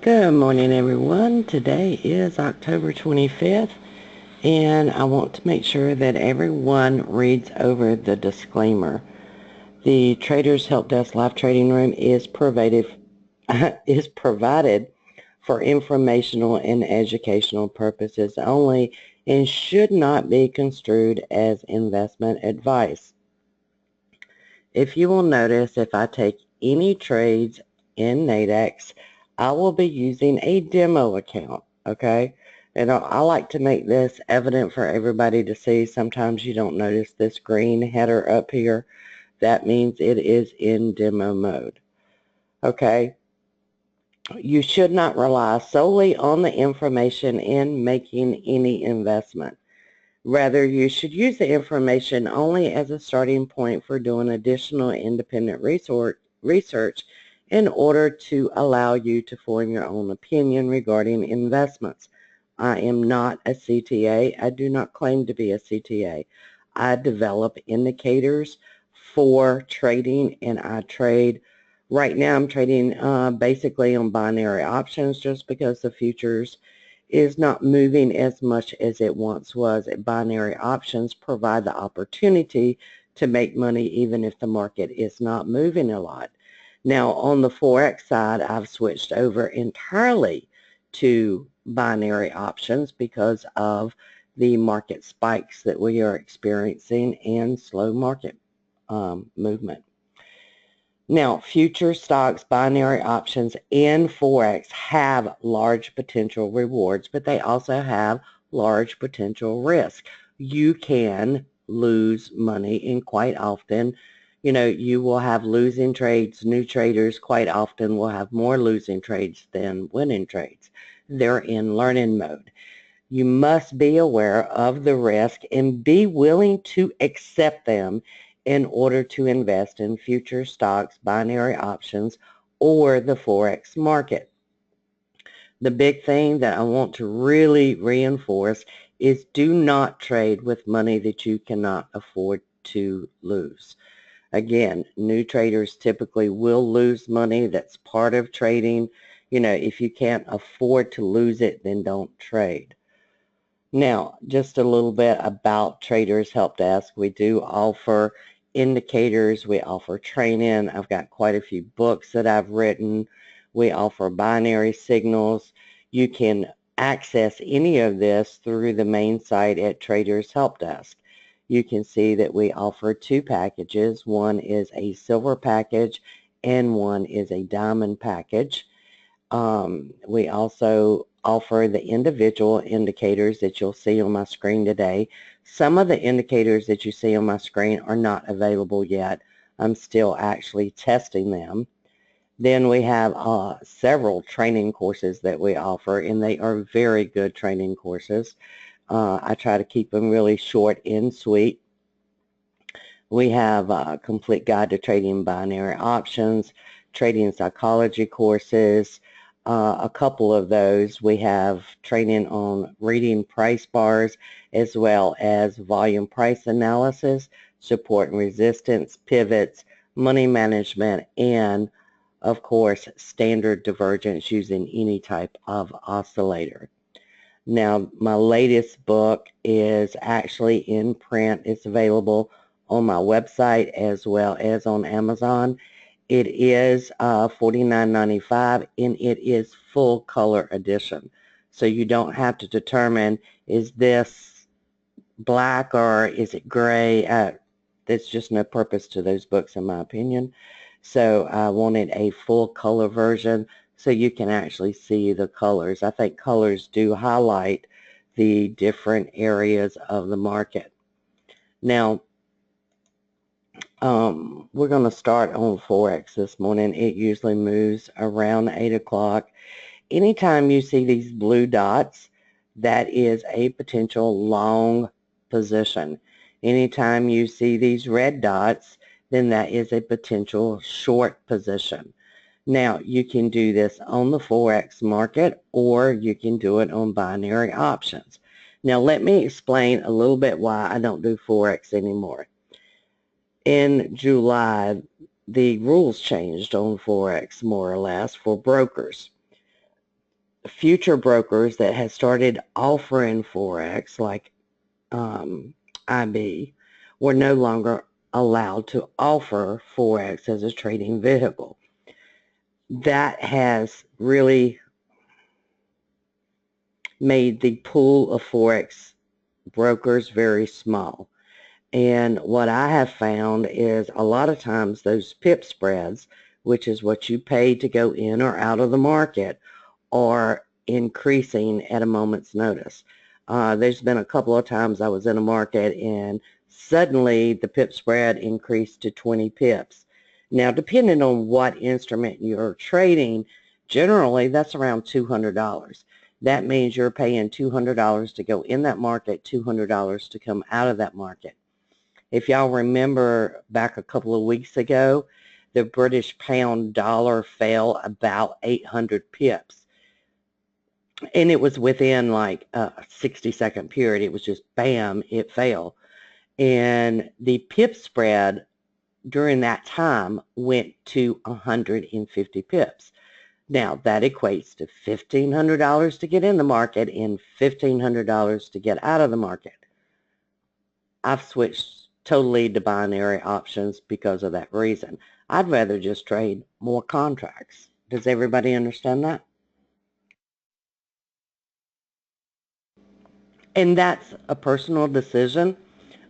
Good morning, everyone. Today is October 25th, and I want to make sure that everyone reads over the disclaimer. The Traders Help Desk Live Trading Room is provided for informational and educational purposes only and should not be construed as investment advice. If you will notice, if I take any trades in Nadex, I will be using a demo account, okay? And I like to make this evident for everybody to see. Sometimes you don't notice this green header up here. That means it is in demo mode, okay? You should not rely solely on the information in making any investment. Rather, you should use the information only as a starting point for doing additional independent research in order to allow you to form your own opinion regarding investments. I am not a CTA. I do not claim to be a CTA. I develop indicators for trading, and I trade. Right now I'm trading basically on binary options just because the futures is not moving as much as it once was. Binary options provide the opportunity to make money even if the market is not moving a lot. Now on the forex side, I've switched over entirely to binary options because of the market spikes that we are experiencing and slow market movement. Now, future stocks, binary options, and forex have large potential rewards, but they also have large potential risk. You can lose money, and quite often, you will have losing trades. New traders quite often will have more losing trades than winning trades. They're in learning mode. You must be aware of the risk and be willing to accept them in order to invest in future stocks, binary options, or the forex market. The big thing that I want to really reinforce is do not trade with money that you cannot afford to lose. Again, new traders typically will lose money. That's part of trading. If you can't afford to lose it, then don't trade. Now, just a little bit about Traders Help Desk. We do offer indicators. We offer training. I've got quite a few books that I've written. We offer binary signals. You can access any of this through the main site at Traders Help Desk. You can see that we offer two packages. One is a silver package and one is a diamond package. We also offer the individual indicators that you'll see on my screen today. Some of the indicators that you see on my screen are not available yet. I'm still actually testing them. Then we have several training courses that we offer, and they are very good training courses. I try to keep them really short and sweet. We have a complete guide to trading binary options, trading psychology courses. A couple of those, we have training on reading price bars as well as volume price analysis, support and resistance, pivots, money management, and of course standard divergence using any type of oscillator. Now, my latest book is actually in print. It's available on my website as well as on Amazon. It is $49.95, and it is full color edition. So you don't have to determine, is this black or is it gray? There's just no purpose to those books in my opinion. So I wanted a full color version so you can actually see the colors. I think colors do highlight the different areas of the market. Now, we're going to start on forex this morning. It usually moves around 8 o'clock. Anytime you see these blue dots, that is a potential long position. Anytime you see these red dots, then that is a potential short position. Now, you can do this on the forex market, or you can do it on binary options. Now, let me explain a little bit why I don't do forex anymore. In July, the rules changed on forex more or less for brokers. future brokers that have started offering forex, like IB, were no longer allowed to offer forex as a trading vehicle. That has really made the pool of forex brokers very small. And what I have found is a lot of times those pip spreads, which is what you pay to go in or out of the market, are increasing at a moment's notice. There's been a couple of times I was in a market and suddenly the pip spread increased to 20 pips. Now, depending on what instrument you're trading, generally that's around $200. That means you're paying $200 to go in that market, $200 to come out of that market. If y'all remember back a couple of weeks ago, the British pound dollar fell about 800 pips. And it was within like a 60-second period. It was just bam, it fell. And the pip spread during that time went to 150 pips. Now, that equates to $1,500 to get in the market and $1,500 to get out of the market. I've switched totally to binary options because of that reason. I'd rather just trade more contracts. Does everybody understand that? And that's a personal decision,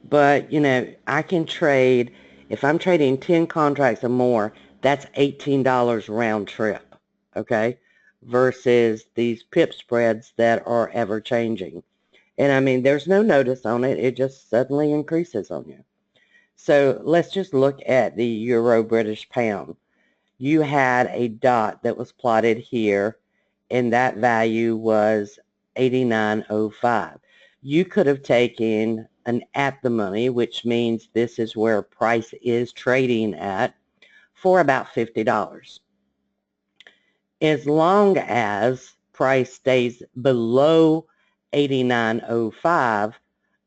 but you know, I can trade, if I'm trading 10 contracts or more, that's $18 round trip, okay? Versus these pip spreads that are ever changing. And I mean, there's no notice on it. It just suddenly increases on you. So let's just look at the Euro British pound. You had a dot that was plotted here, and that value was 89.05. You could have taken an at the money, which means this is where price is trading at, for about $50. As long as price stays below 89.05,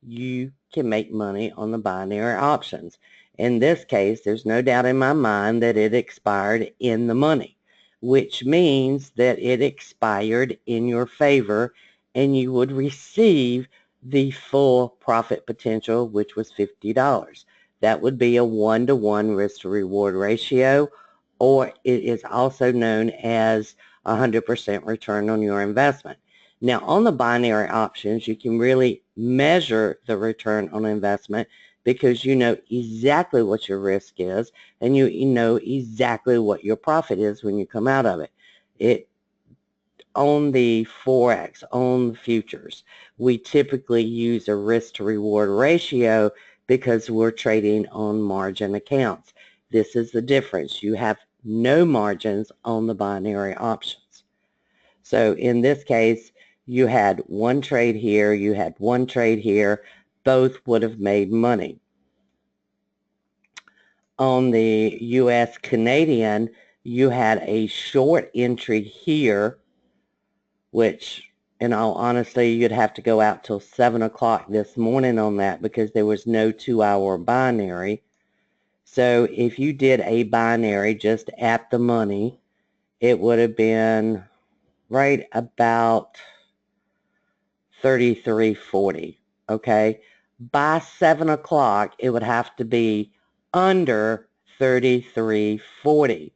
you can make money on the binary options. In this case, there's no doubt in my mind that it expired in the money, which means that it expired in your favor and you would receive the full profit potential, which was $50. That would be a 1-to-1 risk to reward ratio, or it is also known as 100% return on your investment. Now, on the binary options, you can really measure the return on investment because you know exactly what your risk is and you know exactly what your profit is when you come out of it. On the forex, on futures, we typically use a risk to reward ratio because we're trading on margin accounts. This is the difference. You have no margins on the binary options. So in this case, you had one trade here, you had one trade here, both would have made money. On the US Canadian, you had a short entry here, which in all honesty, you'd have to go out till 7 o'clock this morning on that because there was no 2-hour binary. So if you did a binary just at the money, it would have been right about 33.40, okay? By 7 o'clock, it would have to be under 33.40.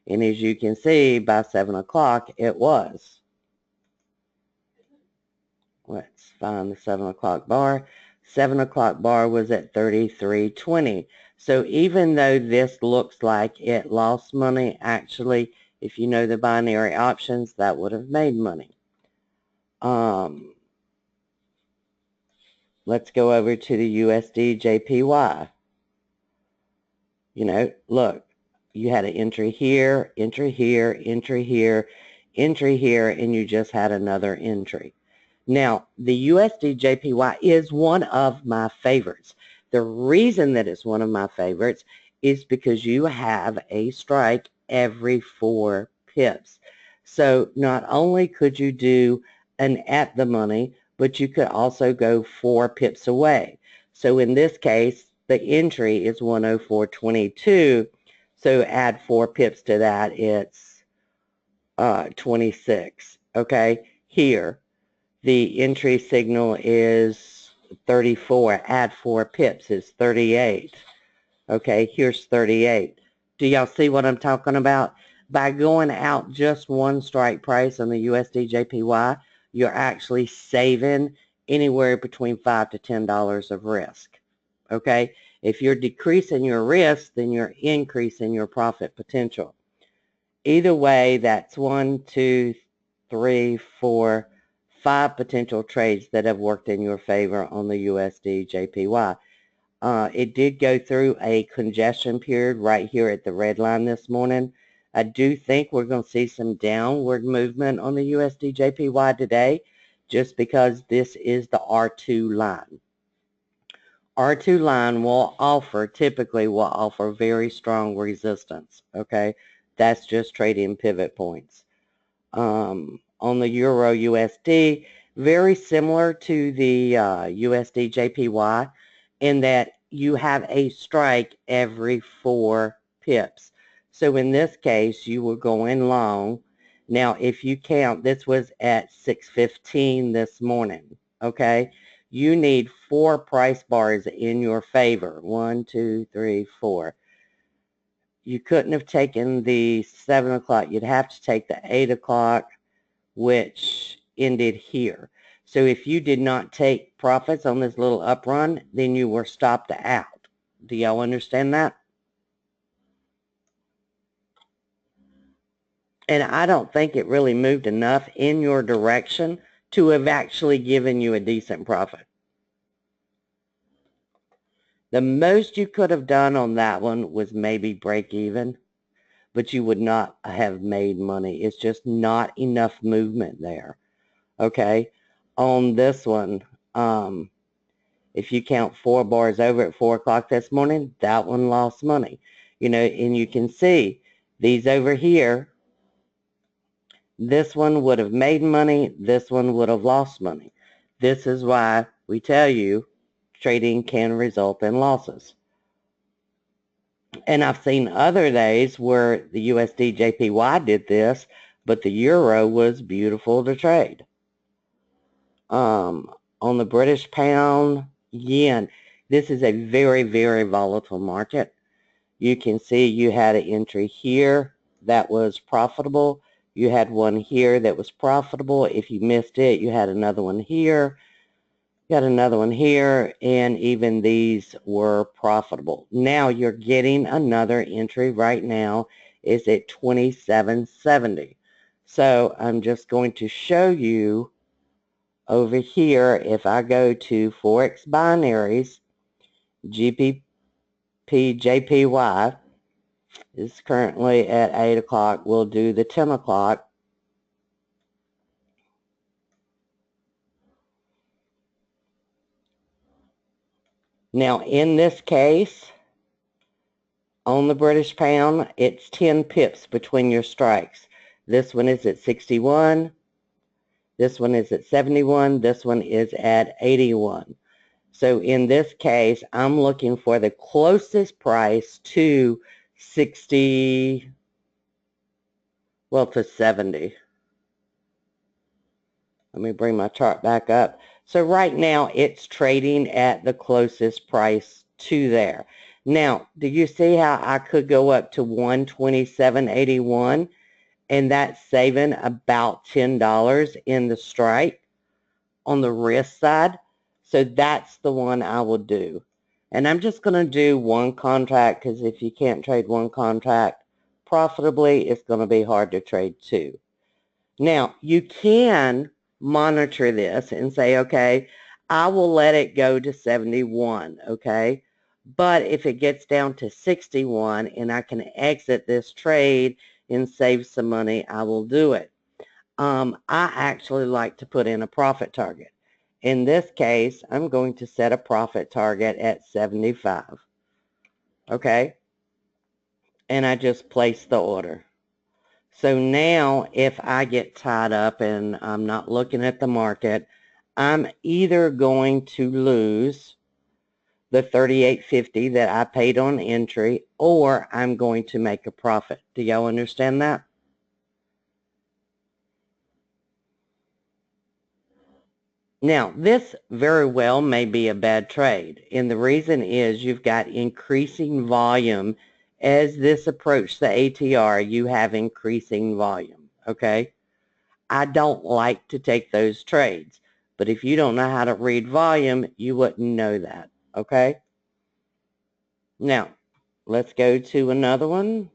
And as you can see, by 7 o'clock, it was. Let's find the 7 o'clock bar. 7 o'clock bar was at 33.20. So even though this looks like it lost money, actually, if you know the binary options, that would have made money. Let's go over to the USD JPY. You know, look, you had an entry here, entry here, entry here, entry here, and you just had another entry. Now, the USD JPY is one of my favorites. The reason that it's one of my favorites is because you have a strike every 4 pips. So not only could you do an at the money, but you could also go 4 pips away. So in this case, the entry is 104.22. So add 4 pips to that, it's 26. okay? Here, the entry signal is 34. Add 4 pips is 38. Okay, here's 38. Do y'all see what I'm talking about? By going out just one strike price on the USD/JPY, you're actually saving anywhere between $5 to $10 of risk. Okay? If you're decreasing your risk, then you're increasing your profit potential. Either way, that's 1, 2, 3, 4, 5 potential trades that have worked in your favor on the USD/JPY. It did go through a congestion period right here at the red line this morning. I do think we're going to see some downward movement on the USD/JPY today just because this is the R2 line. R2 line typically will offer very strong resistance, okay? That's just trading pivot points. On the Euro USD, very similar to the USD/JPY in that you have a strike every 4 pips. So in this case, you will go in long. Now, if you count, this was at 6:15 this morning, okay? You need 4 price bars in your favor. 1, 2, 3, 4. You couldn't have taken the 7 o'clock. You'd have to take the 8 o'clock, which ended here. So if you did not take profits on this little up run, then you were stopped out. Do y'all understand that? And I don't think it really moved enough in your direction to have actually given you a decent profit. The most you could have done on that one was maybe break even, but you would not have made money. It's just not enough movement there. Okay? On this one, if you count 4 bars over at 4 o'clock this morning, that one lost money. You know, and you can see these over here, this one would have made money, this one would have lost money. This is why we tell you trading can result in losses. And I've seen other days where the USD/JPY did this, but the euro was beautiful to trade. On the British pound, yen, this is a very, very volatile market. You can see you had an entry here that was profitable. You had one here that was profitable. If you missed it, you had another one here. You had another one here, and even these were profitable. Now you're getting another entry right now. It's at 27.70. So I'm just going to show you over here, if I go to forex binaries, GBP/JPY is currently at 8 o'clock. We'll do the 10 o'clock. Now, in this case, on the British pound, it's 10 pips between your strikes. This one is at 61. This one is at 71. This one is at 81. So in this case, I'm looking for the closest price to 60, well, to 70. Let me bring my chart back up. So right now, it's trading at the closest price to there. Now, do you see how I could go up to 127.81, and that's saving about $10 in the strike on the risk side? So that's the one I will do. And I'm just going to do one contract, because if you can't trade one contract profitably, it's going to be hard to trade two. Now, you can monitor this and say, okay, I will let it go to 71, okay? But if it gets down to 61 and I can exit this trade and save some money, I will do it. I actually like to put in a profit target. In this case, I'm going to set a profit target at 75, okay? And I just place the order. So now if I get tied up and I'm not looking at the market, I'm either going to lose the $38.50 that I paid on entry, or I'm going to make a profit. Do y'all understand that? Now, this very well may be a bad trade, and the reason is you've got increasing volume. As this approaches the ATR, you have increasing volume, okay? I don't like to take those trades, but if you don't know how to read volume, you wouldn't know that, okay? Now, let's go to another one.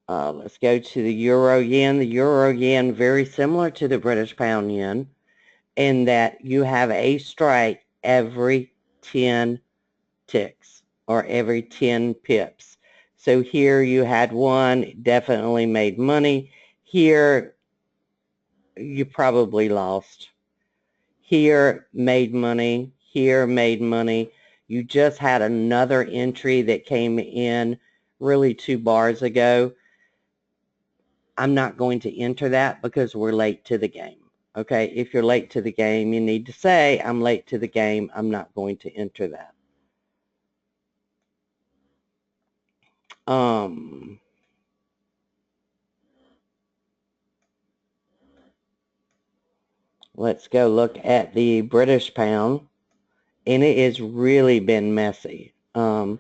Let's go to the euro yen. The euro yen, very similar to the British pound yen, in that you have a strike every 10 ticks or every 10 pips. So here you had one, definitely made money. Here you probably lost. Here made money. Here made money. You just had another entry that came in really 2 bars ago. I'm not going to enter that because we're late to the game. Okay, if you're late to the game, you need to say, I'm late to the game. I'm not going to enter that. Let's go look at the British pound, and it has really been messy. And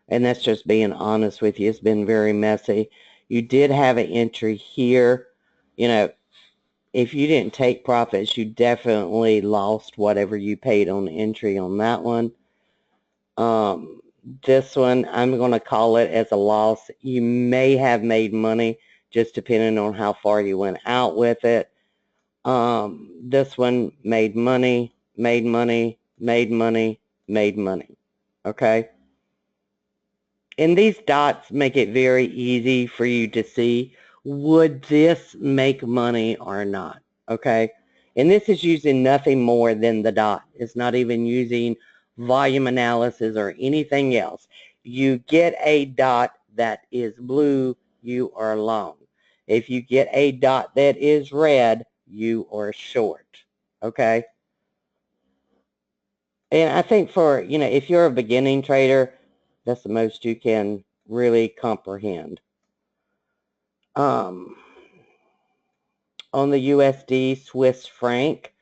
that's just being honest with you. It's been very messy. You did have an entry here. You know, if you didn't take profits, you definitely lost whatever you paid on the entry on that one. This one, I'm going to call it as a loss. You may have made money, just depending on how far you went out with it. This one made money, made money, made money, made money. Okay? And these dots make it very easy for you to see, would this make money or not? Okay? And this is using nothing more than the dot. It's not even using volume analysis or anything else. You get a dot that is blue, you are long. If you get a dot that is red, you are short. Okay? And I think for, if you're a beginning trader, that's the most you can really comprehend. On the USD Swiss franc,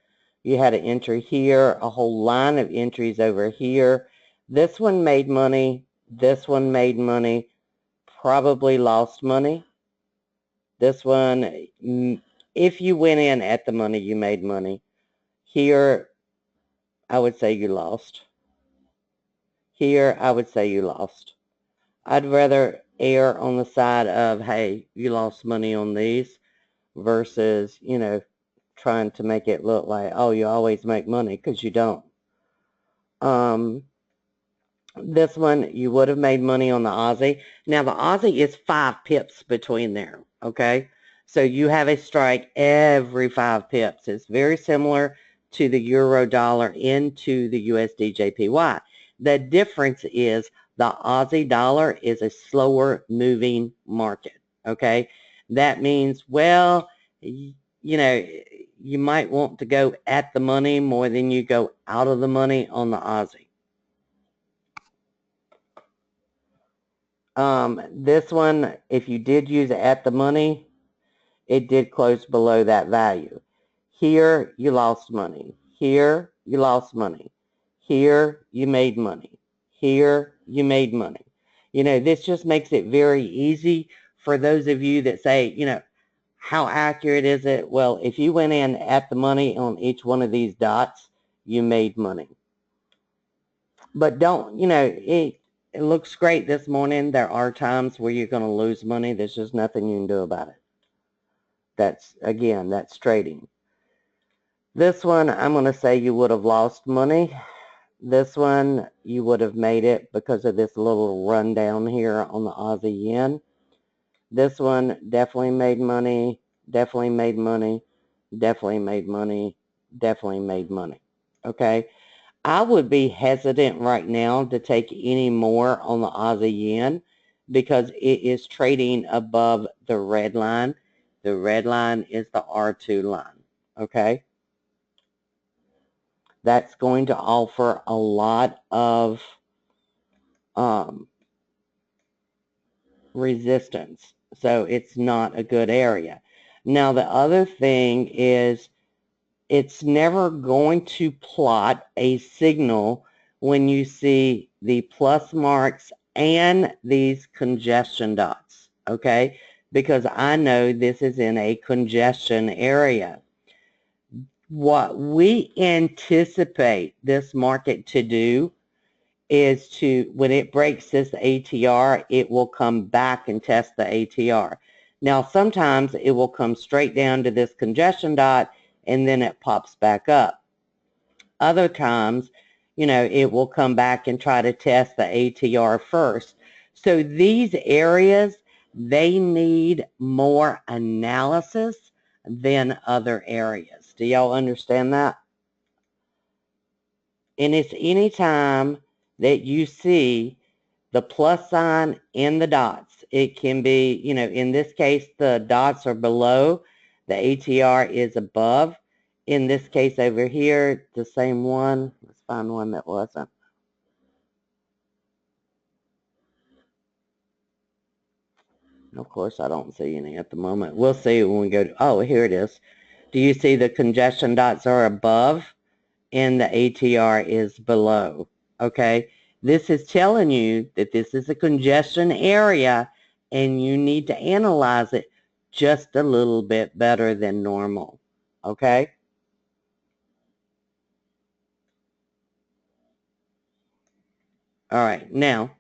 you had an entry here, a whole line of entries over here. This one made money. This one made money. Probably lost money. This one, if you went in at the money, you made money. Here, I would say you lost. Here, I would say you lost. I'd rather err on the side of, hey, you lost money on these versus, trying to make it look like, oh, you always make money, because you don't. This one, you would have made money on the Aussie. Now, the Aussie is 5 pips between there, okay? So you have a strike every 5 pips. It's very similar to the euro dollar into the USD JPY. The difference is the Aussie dollar is a slower moving market, okay? That means, well, you might want to go at the money more than you go out of the money on the Aussie. This one, if you did use it at the money, it did close below that value. Here, you lost money. Here, you lost money. Here, you made money. Here, you made money. This just makes it very easy for those of you that say, how accurate is it? Well, if you went in at the money on each one of these dots, you made money. But don't, it looks great this morning. There are times where you're going to lose money. There's just nothing you can do about it. That's trading. This one, I'm going to say you would have lost money. This one, you would have made it because of this little rundown here on the Aussie yen. This one definitely made money, definitely made money, definitely made money, definitely made money. Okay? I would be hesitant right now to take any more on the Aussie yen because it is trading above the red line. The red line is the R2 line, okay? That's going to offer a lot of resistance, so it's not a good area. Now, the other thing is It's never going to plot a signal when you see the plus marks and these congestion dots, okay? Because I know this is in a congestion area. What we anticipate this market to do is to, when it breaks this ATR, it will come back and test the ATR. Now, sometimes it will come straight down to this congestion dot and then it pops back up. Other times, it will come back and try to test the ATR first. So these areas, they need more analysis than other areas. Do y'all understand that? And it's any time that you see the plus sign and the dots. It can be, in this case, the dots are below, the ATR is above. In this case over here, the same one. Let's find one that wasn't. Of course, I don't see any at the moment. We'll see when we go to, oh, here it is. Do you see the congestion dots are above and the ATR is below? Okay, this is telling you that this is a congestion area and you need to analyze it just a little bit better than normal. Okay? All right, now,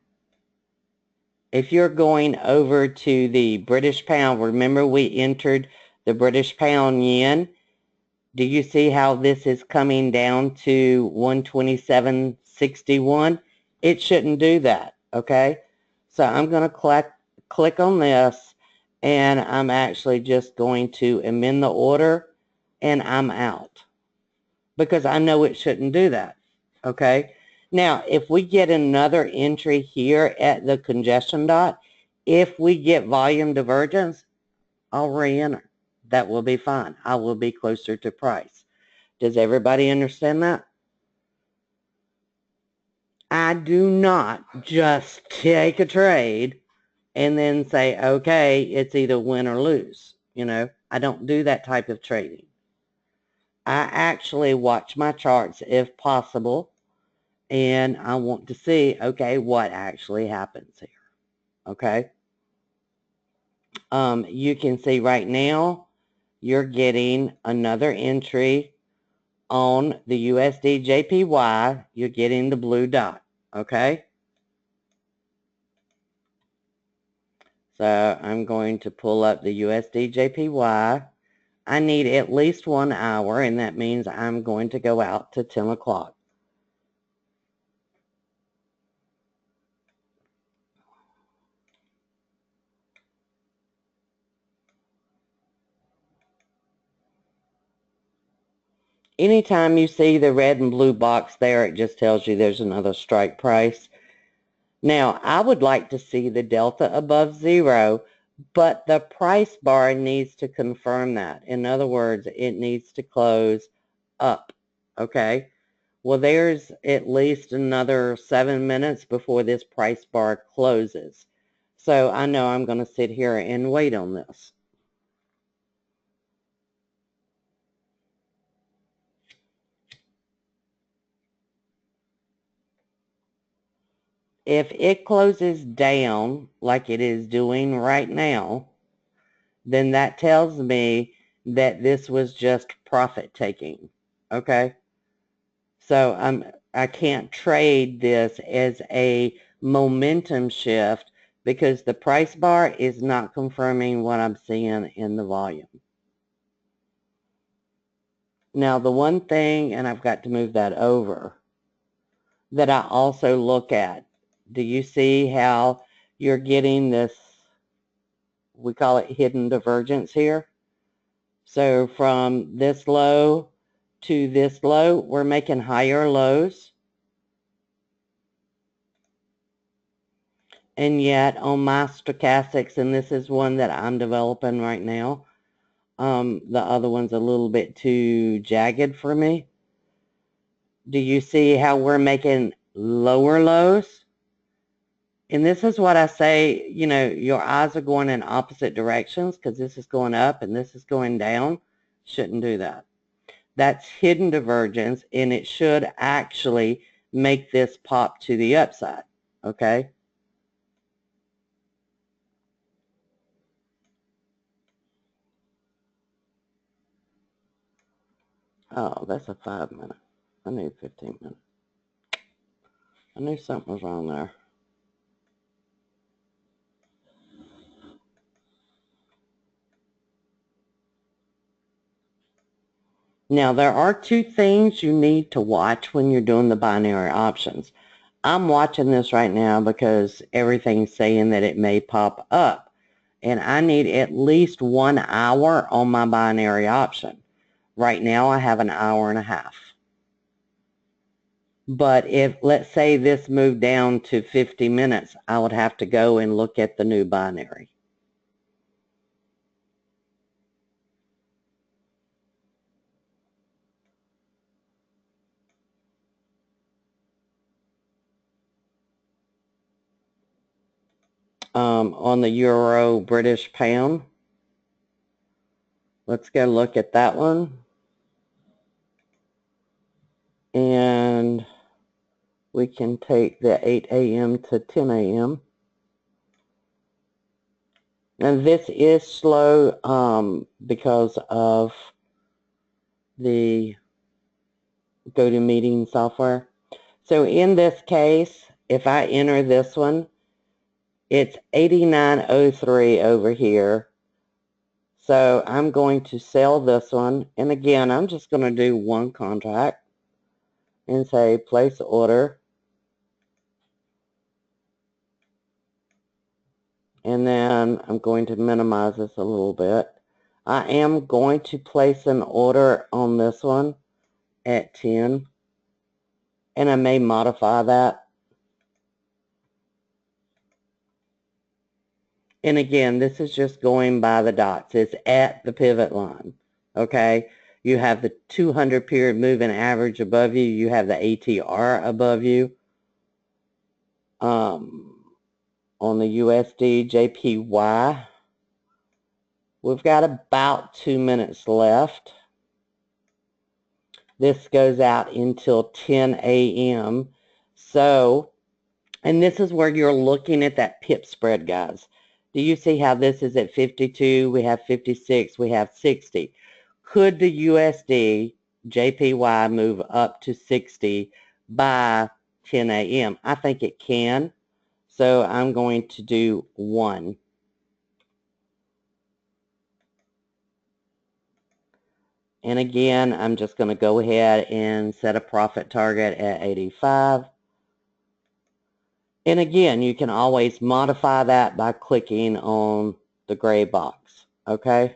if you're going over to the British pound, remember we entered the British pound yen. Do you see how this is coming down to 127.61? It shouldn't do that, okay? So I'm going to click on this, and I'm actually just going to amend the order, and I'm out because I know it shouldn't do that, okay? Now, if we get another entry here at the congestion dot, if we get volume divergence, I'll re-enter. That will be fine. I will be closer to price. Does everybody understand that? I do not just take a trade and then say, okay, it's either win or lose. I don't do that type of trading. I actually watch my charts if possible, and I want to see, okay, what actually happens here. Okay? You can see right now you're getting another entry on the USD JPY. You're getting the blue dot. Okay? So I'm going to pull up the USD JPY. I need at least 1 hour, and that means I'm going to go out to 10 o'clock. Anytime you see the red and blue box there, it just tells you there's another strike price. Now, I would like to see the delta above 0, but the price bar needs to confirm that. In other words, it needs to close up, okay? Well, there's at least another 7 minutes before this price bar closes. So I know I'm going to sit here and wait on this. If it closes down like it is doing right now, then that tells me that this was just profit taking. Okay? So I can't trade this as a momentum shift because the price bar is not confirming what I'm seeing in the volume. Now, the one thing, and I've got to move that over, that I also look at, do you see how you're getting this, we call it hidden divergence here? So from this low to this low, we're making higher lows. And yet on my stochastics, and this is one that I'm developing right now, the other one's a little bit too jagged for me. Do you see how we're making lower lows? And this is what I say, your eyes are going in opposite directions because this is going up and this is going down. Shouldn't do that. That's hidden divergence, and it should actually make this pop to the upside, okay? Oh, that's a 5 minute. I need 15 minutes. I knew something was wrong there. Now, there are two things you need to watch when you're doing the binary options. I'm watching this right now because everything's saying that it may pop up. And I need at least 1 hour on my binary option. Right now, I have an hour and a half. But if, let's say this moved down to 50 minutes, I would have to go and look at the new binary. On the Euro British Pound, let's go look at that one. And we can take the 8 a.m. to 10 a.m. And this is slow because of the GoToMeeting software. So in this case, if I enter this one, it's 89.03 over here. So I'm going to sell this one. And again, I'm just going to do one contract and say place order. And then I'm going to minimize this a little bit. I am going to place an order on this one at 10. And I may modify that. And again, this is just going by the dots. It's at the pivot line, okay? You have the 200 period moving average above you. You have the ATR above you. On the USD JPY, we've got about 2 minutes left. This goes out until 10 a.m. So, and this is where you're looking at that pip spread, guys. Do you see how this is at 52? We have 56. We have 60. Could the USD JPY move up to 60 by 10 a.m.? I think it can. So I'm going to do 1. And again, I'm just going to go ahead and set a profit target at 85. And again, you can always modify that by clicking on the gray box, okay?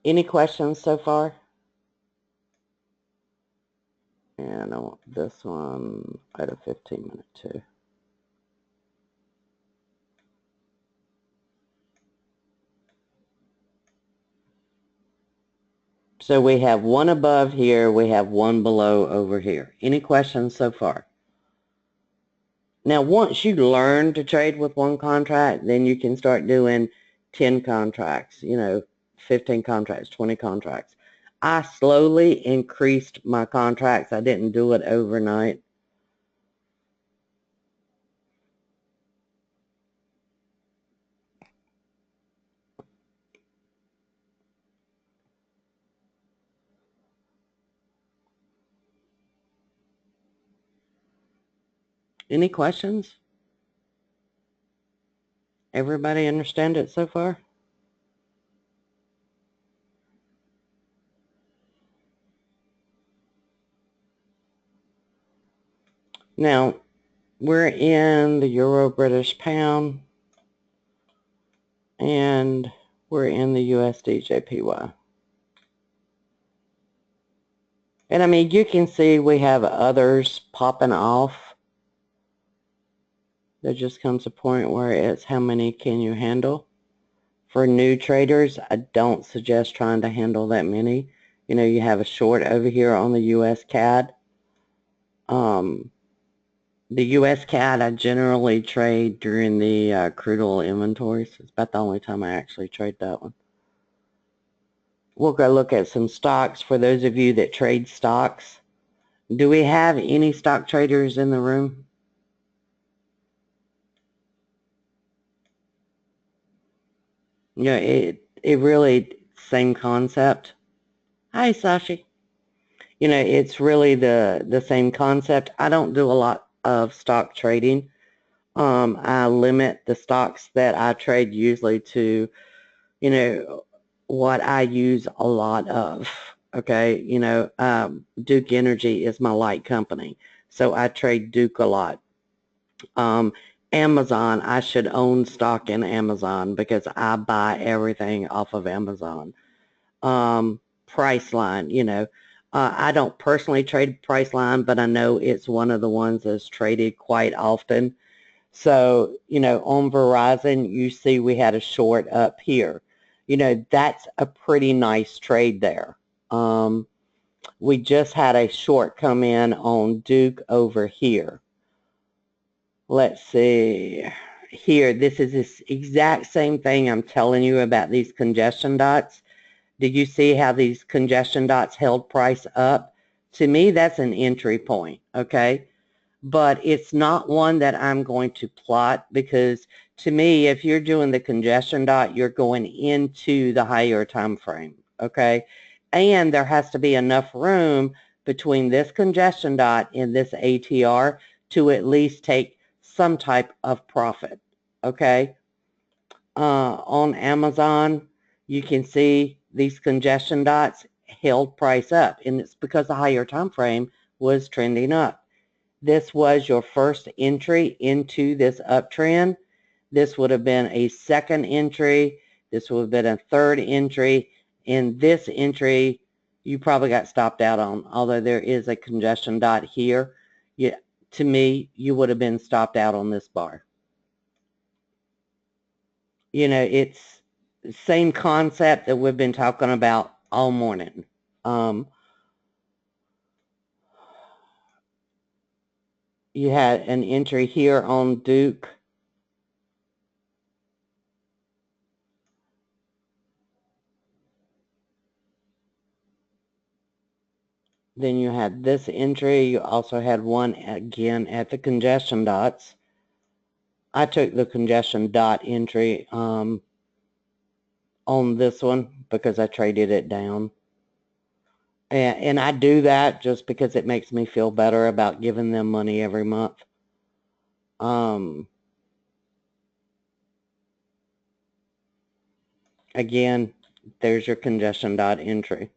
Any questions so far? And I want this one at a 15-minute too. So we have one above here, we have one below over here. Any questions so far? Now, once you learn to trade with one contract, then you can start doing 10 contracts, 15 contracts, 20 contracts. I slowly increased my contracts. I didn't do it overnight. Any questions? Everybody understand it so far? Now, we're in the Euro British Pound, and we're in the USD JPY. And I mean, you can see we have others popping off. There just comes a point where it's how many can you handle. For new traders, I don't suggest trying to handle that many. You have a short over here on the US CAD. The U.S. CAD, I generally trade during the crude oil inventories. It's about the only time I actually trade that one. We'll go look at some stocks for those of you that trade stocks. Do we have any stock traders in the room? Yeah, it really, same concept. Hi, Sashi. It's really the same concept. I don't do a lot of stock trading. I limit the stocks that I trade usually to, what I use a lot of. Okay, Duke Energy is my light company, so I trade Duke a lot. Amazon, I should own stock in Amazon because I buy everything off of Amazon. Priceline, I don't personally trade Priceline, but I know it's one of the ones that's traded quite often. So, on Verizon, you see we had a short up here. That's a pretty nice trade there. We just had a short come in on Duke over here. Let's see. Here, this is this exact same thing I'm telling you about these congestion dots. Did you see how these congestion dots held price up? To me, that's an entry point, okay? But it's not one that I'm going to plot because to me, if you're doing the congestion dot, you're going into the higher time frame, okay? And there has to be enough room between this congestion dot and this ATR to at least take some type of profit, okay? On Amazon, you can see these congestion dots held price up, and it's because the higher time frame was trending up. This was your first entry into this uptrend. This would have been a second entry. This would have been a third entry. And this entry, you probably got stopped out on, although there is a congestion dot here. To me, you would have been stopped out on this bar. It's the same concept that we've been talking about all morning. You had an entry here on Duke. Then you had this entry. You also had one again at the congestion dots. I took the congestion dot entry on this one because I traded it down. And I do that just because it makes me feel better about giving them money every month. Again, there's your congestion dot entry.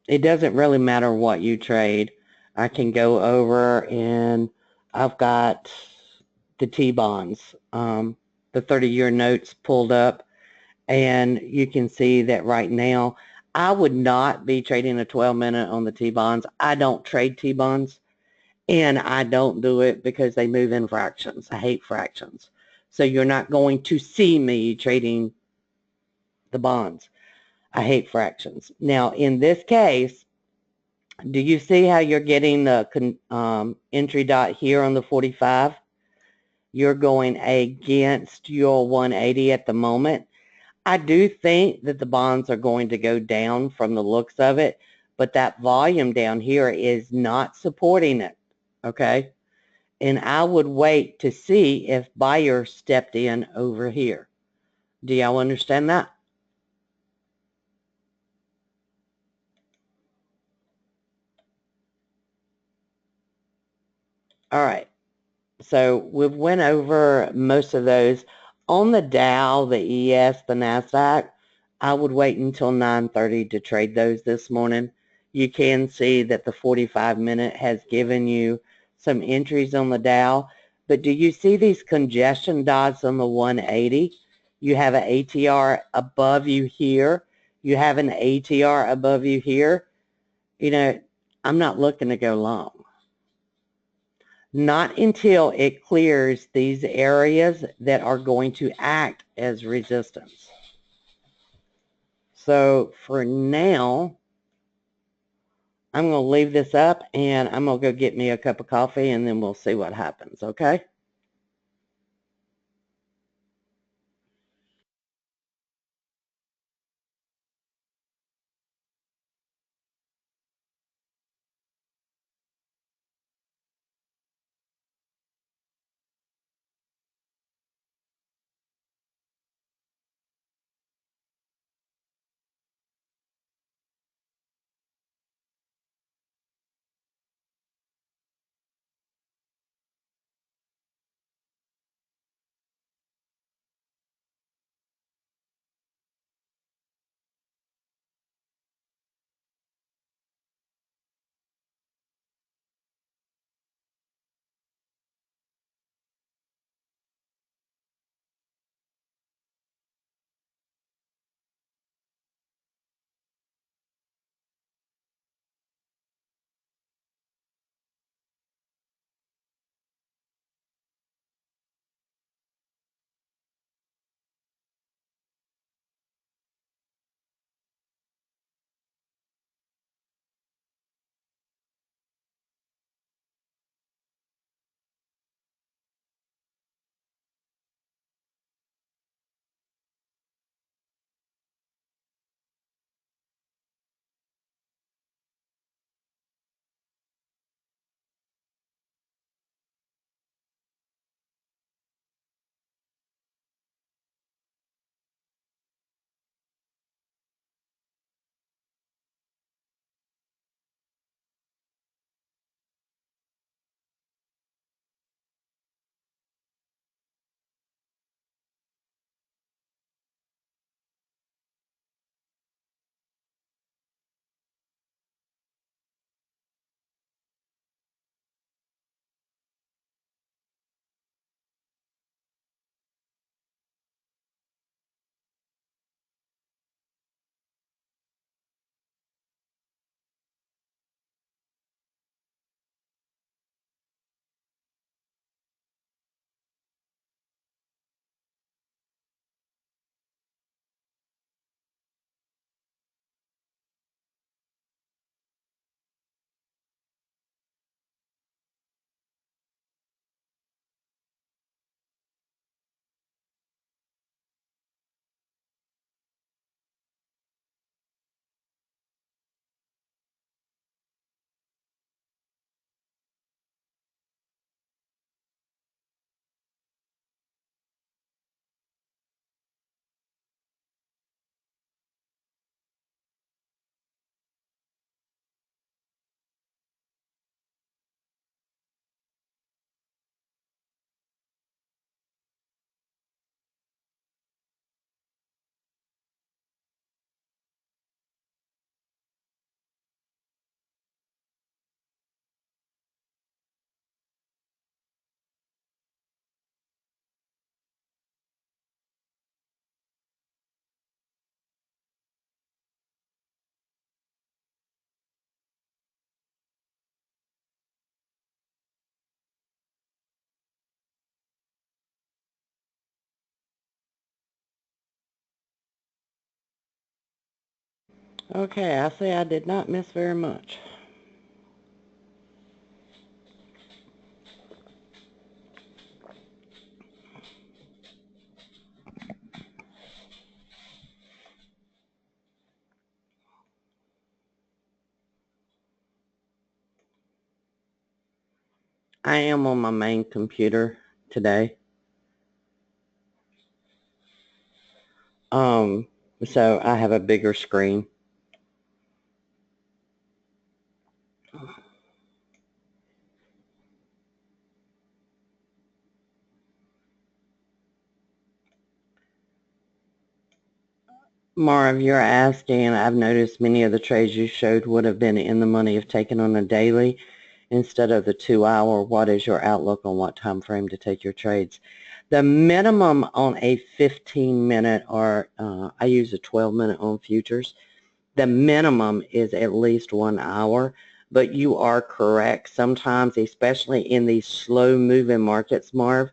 It doesn't really matter what you trade. I can go over and I've got the T-bonds, the 30-year notes pulled up, and you can see that right now I would not be trading a 12-minute on the T-bonds. I don't trade T-bonds, and I don't do it because they move in fractions. I hate fractions. So you're not going to see me trading the bonds. I hate fractions. Now, in this case, do you see how you're getting the entry dot here on the 45? You're going against your 180 at the moment. I do think that the bonds are going to go down from the looks of it, but that volume down here is not supporting it, okay? And I would wait to see if buyers stepped in over here. Do y'all understand that? All right. So we've went over most of those. On the Dow, the ES, the NASDAQ, I would wait until 9:30 to trade those this morning. You can see that the 45-minute has given you some entries on the Dow. But do you see these congestion dots on the 180? You have an ATR above you here. You have an ATR above you here. I'm not looking to go long. Not until it clears these areas that are going to act as resistance. So for now, I'm going to leave this up, and I'm going to go get me a cup of coffee, and then we'll see what happens, okay? Okay, I say I did not miss very much. I am on my main computer today. Um, so I have a bigger screen. Marv, you're asking, I've noticed many of the trades you showed would have been in the money if taken on a daily instead of the 2-hour. What is your outlook on what time frame to take your trades? The minimum on a 15-minute, or I use a 12-minute on futures, the minimum is at least 1 hour, but you are correct. Sometimes, especially in these slow-moving markets, Marv,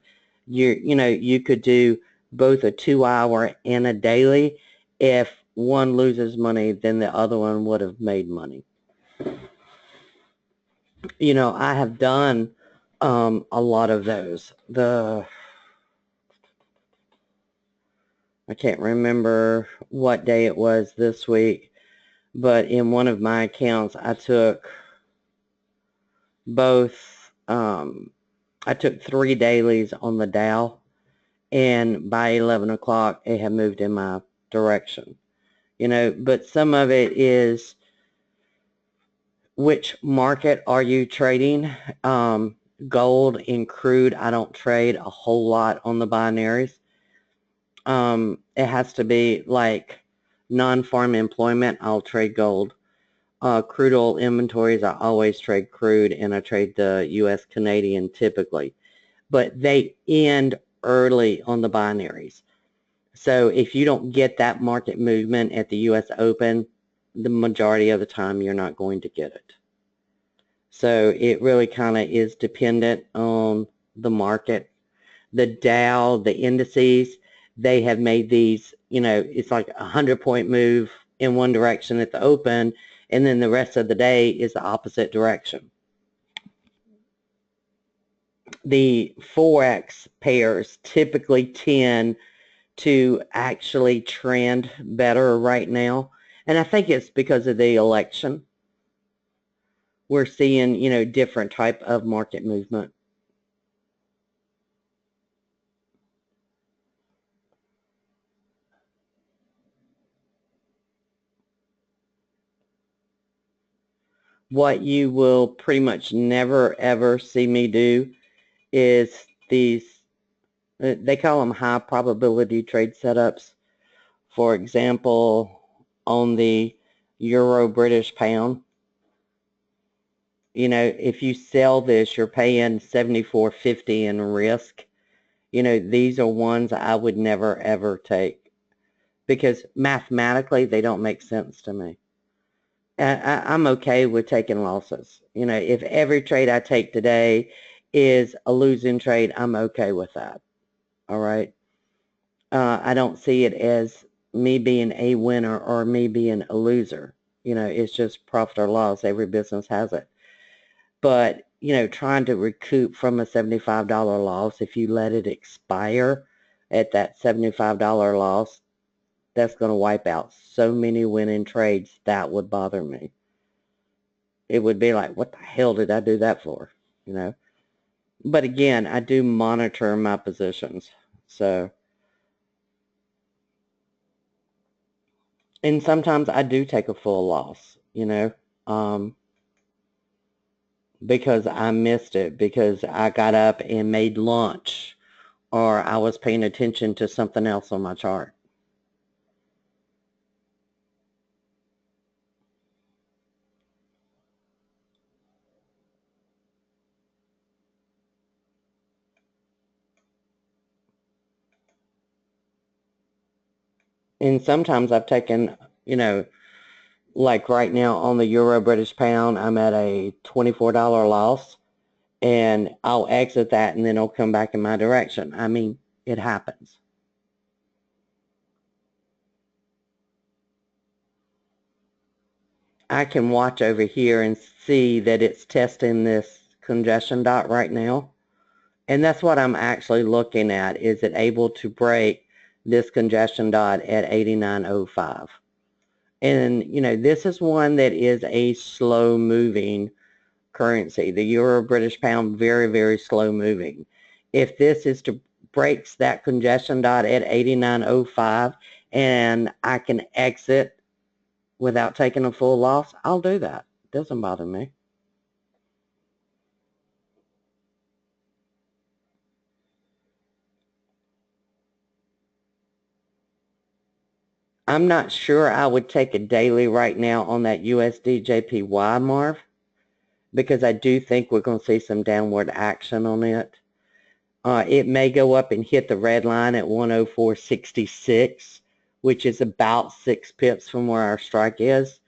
you could do both a 2-hour and a daily. If one loses money, then the other one would have made money. You know, I have done a lot of those. I can't remember what day it was this week, but in one of my accounts, I took both, I took 3 dailies on the Dow, and by 11 o'clock, it had moved in my direction. You know, but some of it is which market are you trading? Gold and crude, I don't trade a whole lot on the binaries. It has to be like non-farm employment, I'll trade gold. Crude oil inventories, I always trade crude, and I trade the U.S. Canadian typically. But they end early on the binaries. So if you don't get that market movement at the U.S. Open, the majority of the time you're not going to get it. So it really kind of is dependent on the market. The Dow, the indices, they have made these, you know, it's like a 100-point move in one direction at the open, and then the rest of the day is the opposite direction. The forex pairs typically tend to actually trend better right now, and I think it's because of the election. We're seeing, you know, different type of market movement. What you will pretty much never ever see me do is these, they call them high probability trade setups. For example, on the Euro British pound, you know, if you sell this, you're paying 74.50 in risk. You know, these are ones I would never ever take because mathematically they don't make sense to me. I'm okay with taking losses. You know, if every trade I take today is a losing trade, I'm okay with that. All right. I don't see it as me being a winner or me being a loser. You know, it's just profit or loss. Every business has it. But, you know, trying to recoup from a $75 loss, if you let it expire at that $75 loss, that's going to wipe out so many winning trades. That would bother me. It would be like, what the hell did I do that for? You know? But again, I do monitor my positions. So, and sometimes I do take a full loss, you know, because I missed it, because I got up and made lunch, or I was paying attention to something else on my chart. And sometimes I've taken, you know, like right now on the Euro British pound, I'm at a $24 loss, and I'll exit that and then it'll come back in my direction. I mean, it happens. I can watch over here and see that it's testing this congestion dot right now. And that's what I'm actually looking at. Is it able to break this congestion dot at 89.05? And, you know, this is one that is a slow moving currency. The Euro British pound, very, very slow moving. If this is to breaks that congestion dot at 89.05 and I can exit without taking a full loss, I'll do that. It doesn't bother me. I'm not sure I would take a daily right now on that USD JPY, Marv, because I do think we're going to see some downward action on it. It may go up and hit the red line at 104.66, which is about 6 pips from where our strike is.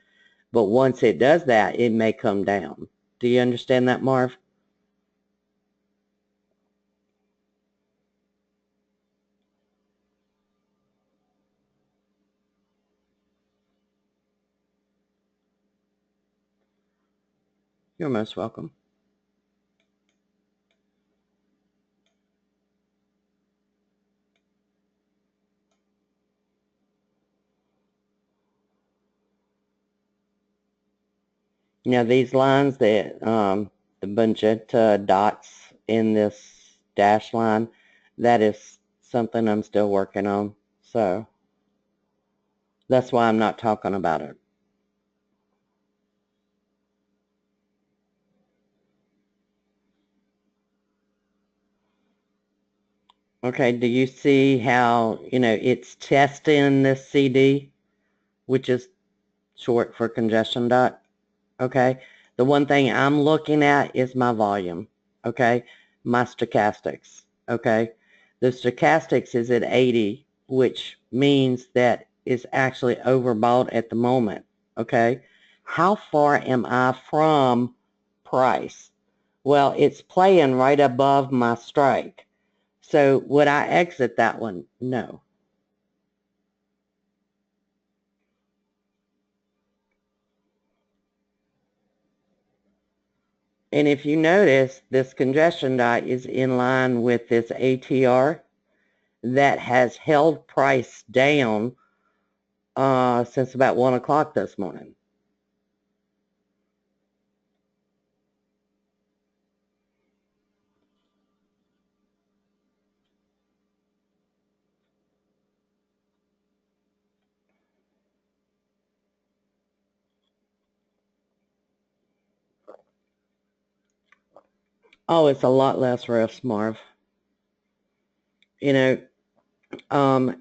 But once it does that, it may come down. Do you understand that, Marv? You're most welcome. Now these lines that the magenta dots in this dash line, that is something I'm still working on. So that's why I'm not talking about it. Okay, do you see how, it's testing this CD, which is short for congestion dot? Okay, the one thing I'm looking at is my volume. Okay, my stochastics. Okay, the stochastics is at 80, which means that it's actually overbought at the moment. Okay, how far am I from price? Well, it's playing right above my strike. So would I exit that one? No. And if you notice, this congestion dot is in line with this ATR that has held price down since about 1 o'clock this morning. Oh, it's a lot less risk, Marv.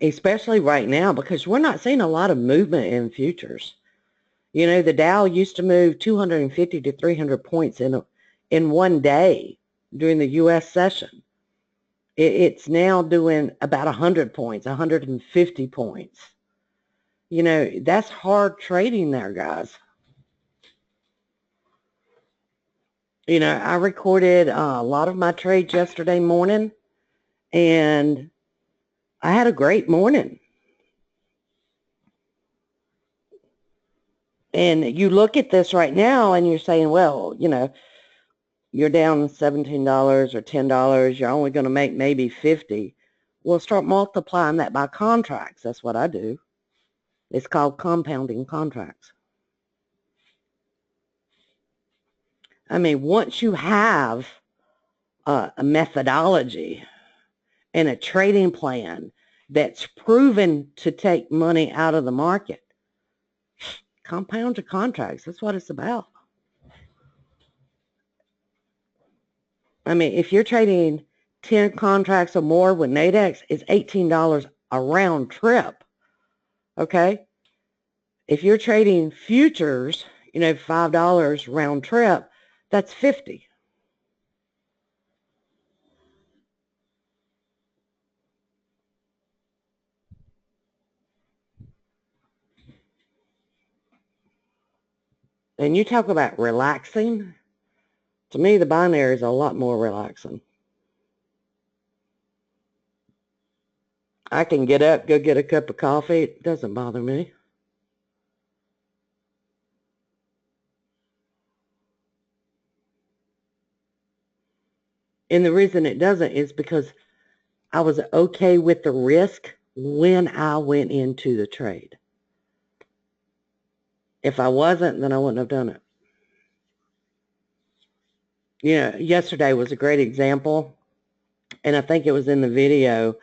Especially right now because we're not seeing a lot of movement in futures. The Dow used to move 250 to 300 points in one day during the U.S. session. It's now doing about 100 points, 150 points. That's hard trading there, guys. I recorded a lot of my trades yesterday morning, and I had a great morning. And you look at this right now, and you're saying, well, you're down $17 or $10. You're only going to make maybe 50. Well, start multiplying that by contracts. That's what I do. It's called compounding contracts. I mean, once you have a methodology and a trading plan that's proven to take money out of the market, compound your contracts. That's what it's about. I mean, if you're trading 10 contracts or more with Nadex, it's $18 a round trip. Okay? If you're trading futures, $5 round trip, that's 50. And you talk about relaxing. To me, the binary is a lot more relaxing. I can get up, go get a cup of coffee. It doesn't bother me. And the reason it doesn't is because I was okay with the risk when I went into the trade. If I wasn't, then I wouldn't have done it. Yesterday was a great example, and I think it was in the video.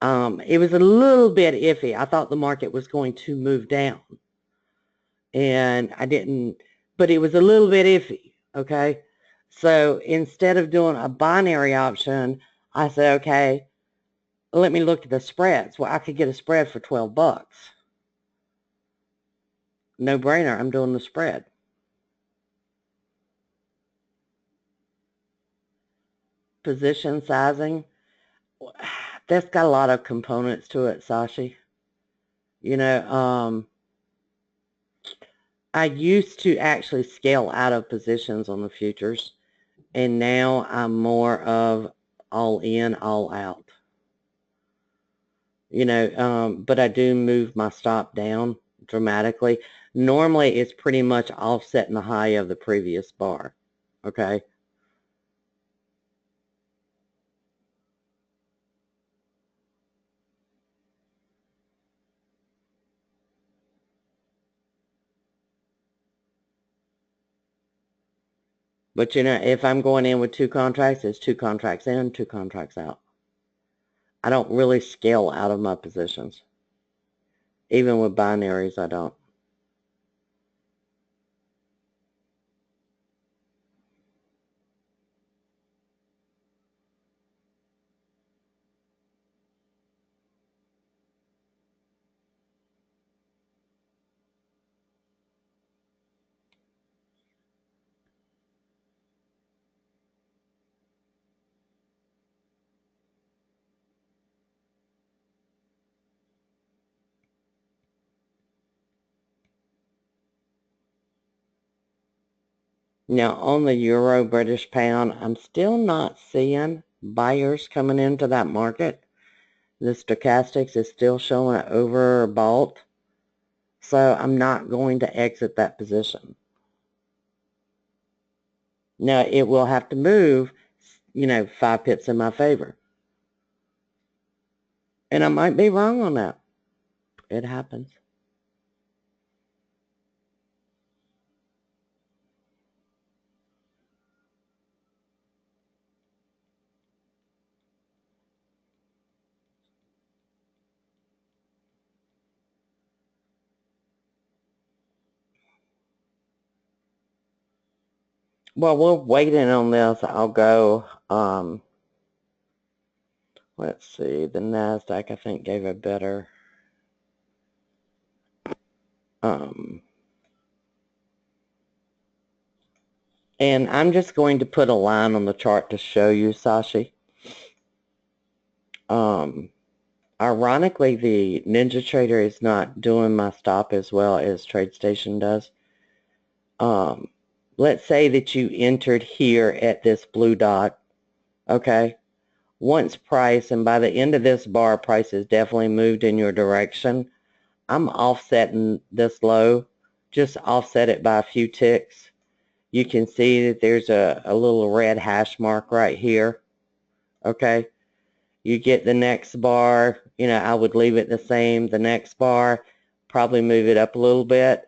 It was a little bit iffy. I thought the market was going to move down, and I didn't, but it was a little bit iffy, okay? So instead of doing a binary option, I said, okay, let me look at the spreads. Well, I could get a spread for 12 bucks. No brainer, I'm doing the spread. Position sizing, that's got a lot of components to it, Sashi. I used to actually scale out of positions on the futures, and now I'm more of all in, all out. But I do move my stop down dramatically. Normally, it's pretty much offsetting the high of the previous bar, okay? But you know, if I'm going in with 2 contracts, it's 2 contracts in, 2 contracts out. I don't really scale out of my positions. Even with binaries, I don't. Now, on the Euro British Pound, I'm still not seeing buyers coming into that market. The stochastics is still showing overbought. So I'm not going to exit that position. Now, it will have to move, 5 pips in my favor. And I might be wrong on that. It happens. Well, we're waiting on this. I'll go, let's see, the NASDAQ, I think, gave a better, and I'm just going to put a line on the chart to show you, Sashi. Ironically, the Ninja Trader is not doing my stop as well as TradeStation does. Let's say that you entered here at this blue dot, okay? Once price, and by the end of this bar, price has definitely moved in your direction. I'm offsetting this low, just offset it by a few ticks. You can see that there's a little red hash mark right here, okay? You get the next bar, I would leave it the same. The next bar, probably move it up a little bit.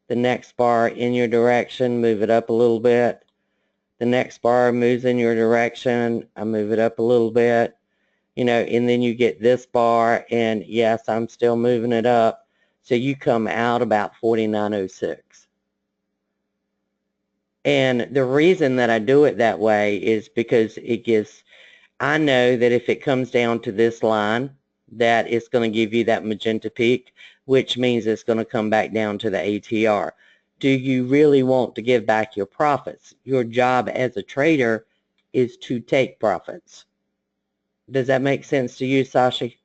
The next bar in your direction, move it up a little bit. The next bar moves in your direction, I move it up a little bit. And then you get this bar, and yes, I'm still moving it up. So you come out about 49.06. And the reason that I do it that way is because I know that if it comes down to this line, that it's going to give you that magenta peak, which means it's going to come back down to the ATR. Do you really want to give back your profits? Your job as a trader is to take profits. Does that make sense to you, Sashi?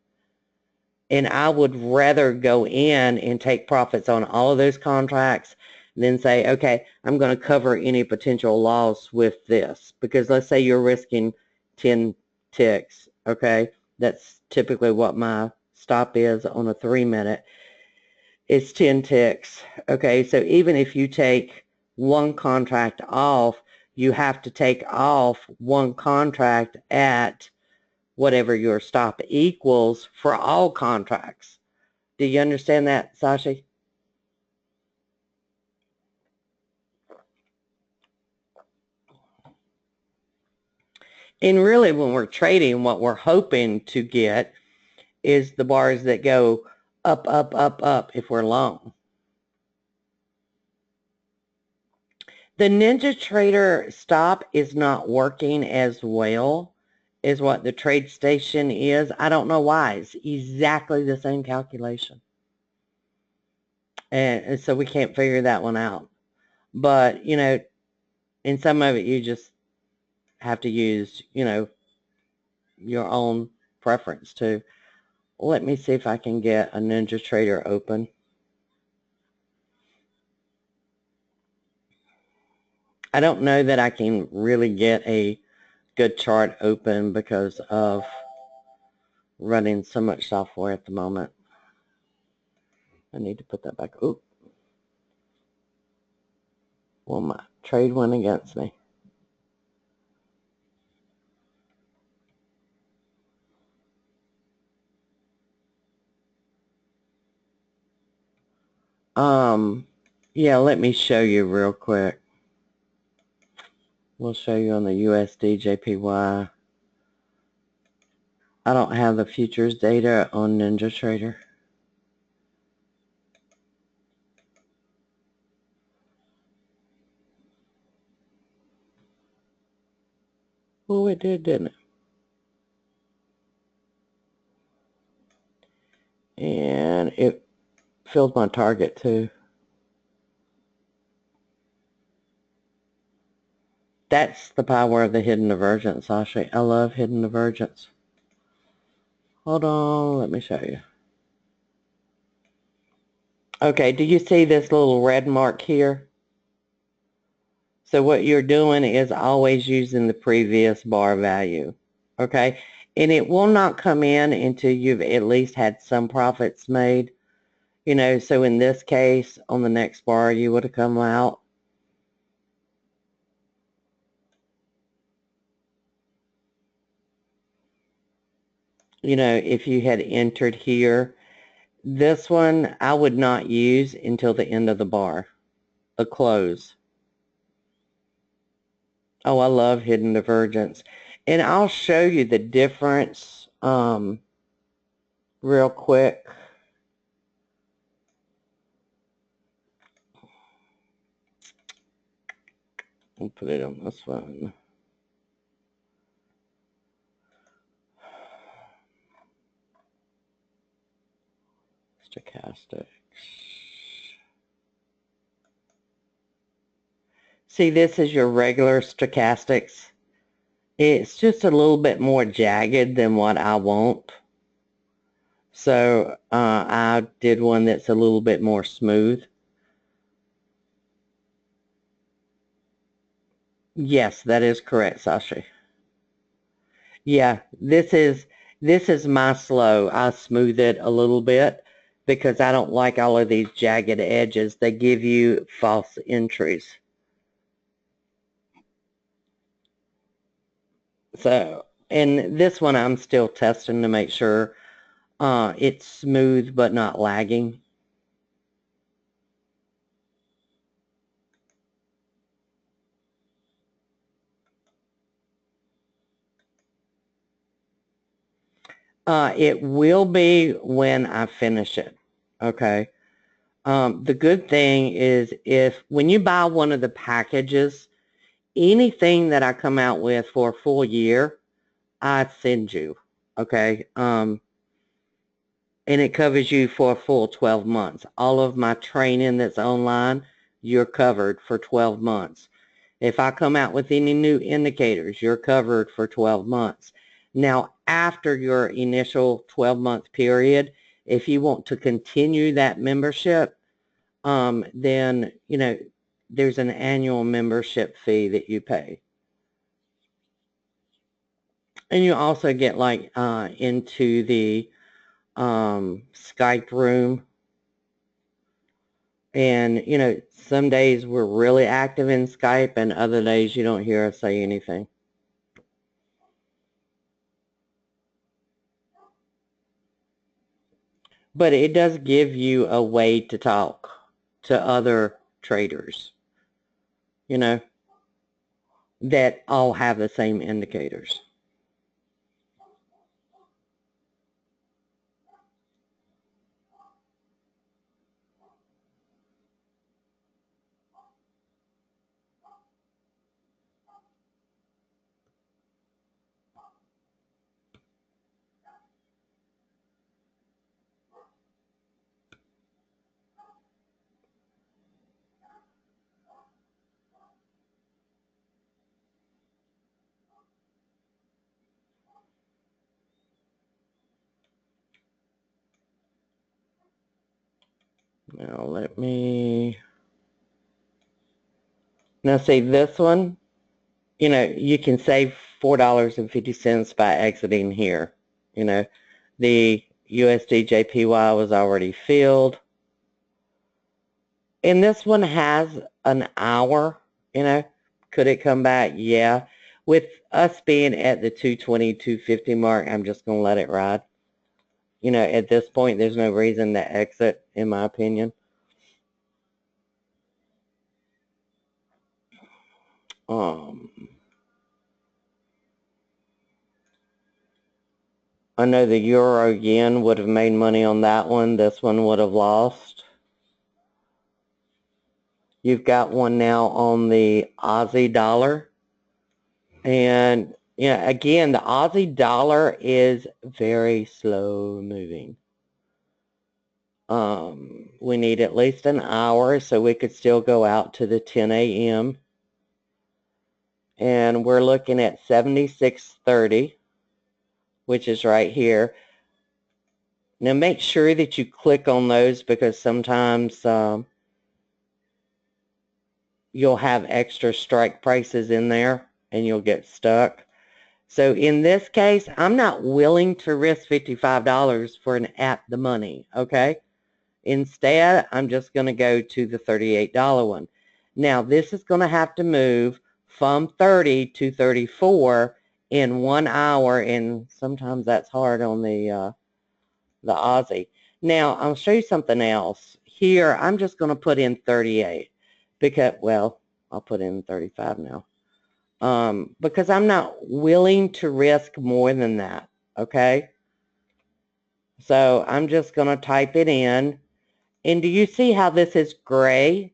And I would rather go in and take profits on all of those contracts than say, okay, I'm going to cover any potential loss with this. Because let's say you're risking 10 ticks, okay? That's typically what my stop is on a 3-minute. It's 10 ticks, okay? So even if you take one contract off, you have to take off one contract at whatever your stop equals for all contracts. Do you understand that, Sashi? And really, when we're trading, what we're hoping to get is the bars that go up, up, up, up if we're long. The Ninja Trader stop is not working as well as what the TradeStation is. I don't know why. It's exactly the same calculation. And so we can't figure that one out. But, in some of it, you just have to use, your own preference too. Let me see if I can get a Ninja Trader open. I don't know that I can really get a good chart open because of running so much software at the moment. I need to put that back. Ooh. Well, my trade went against me. Yeah, let me show you real quick. We'll show you on the USD JPY. I don't have the futures data on NinjaTrader. Oh, it did, didn't it? And it filled my target too. That's the power of the hidden divergence, Sasha. I love hidden divergence. Hold on, let me show you. Okay, do you see this little red mark here? So what you're doing is always using the previous bar value, okay? And it will not come in until you've at least had some profits made. You know, so in this case, on the next bar, you would have come out. You know, if you had entered here, this one I would not use until the end of the bar, the close. Oh, I love hidden divergence. And I'll show you the difference real quick. I'll put it on this one. Stochastics. See, this is your regular stochastics. It's just a little bit more jagged than what I want. So I did one that's a little bit more smooth. Yes, that is correct, Sashi. Yeah, this is my slow. I smooth it a little bit because I don't like all of these jagged edges. They give you false entries. So, and this one I'm still testing to make sure it's smooth but not lagging. It will be when I finish it. Okay. The good thing is when you buy one of the packages, anything that I come out with for a full year, I send you. Okay. And it covers you for a full 12 months. All of my training that's online, you're covered for 12 months. If I come out with any new indicators, you're covered for 12 months. Now, after your initial 12-month period, if you want to continue that membership, then, you know, there's an annual membership fee that you pay. And you also get like into the Skype room. And, you know, some days we're really active in Skype and other days you don't hear us say anything. But it does give you a way to talk to other traders, you know, that all have the same indicators. Now let me, now see this one, you know, you can save $4.50 by exiting here. You know, the USD JPY was already filled. And this one has an hour, you know. Could it come back? Yeah. With us being at the 220, 250 mark, I'm just going to let it ride. You know, at this point, there's no reason to exit, in my opinion. I know the euro yen would have made money on that one. This one would have lost. You've got one now on the Aussie dollar. And yeah, again, the Aussie dollar is very slow moving. We need at least an hour so we could still go out to the 10 a.m. And we're looking at 76.30, which is right here. Now make sure that you click on those because sometimes you'll have extra strike prices in there and you'll get stuck. So in this case, I'm not willing to risk $55 for an at the money, okay? Instead, I'm just going to go to the $38 one. Now, this is going to have to move from 30 to 34 in 1 hour, and sometimes that's hard on the Aussie. Now, I'll show you something else. Here, I'm just going to put in 38 because, well, I'll put in 35 now. Because I'm not willing to risk more than that, okay? So I'm just going to type it in. And do you see how this is gray?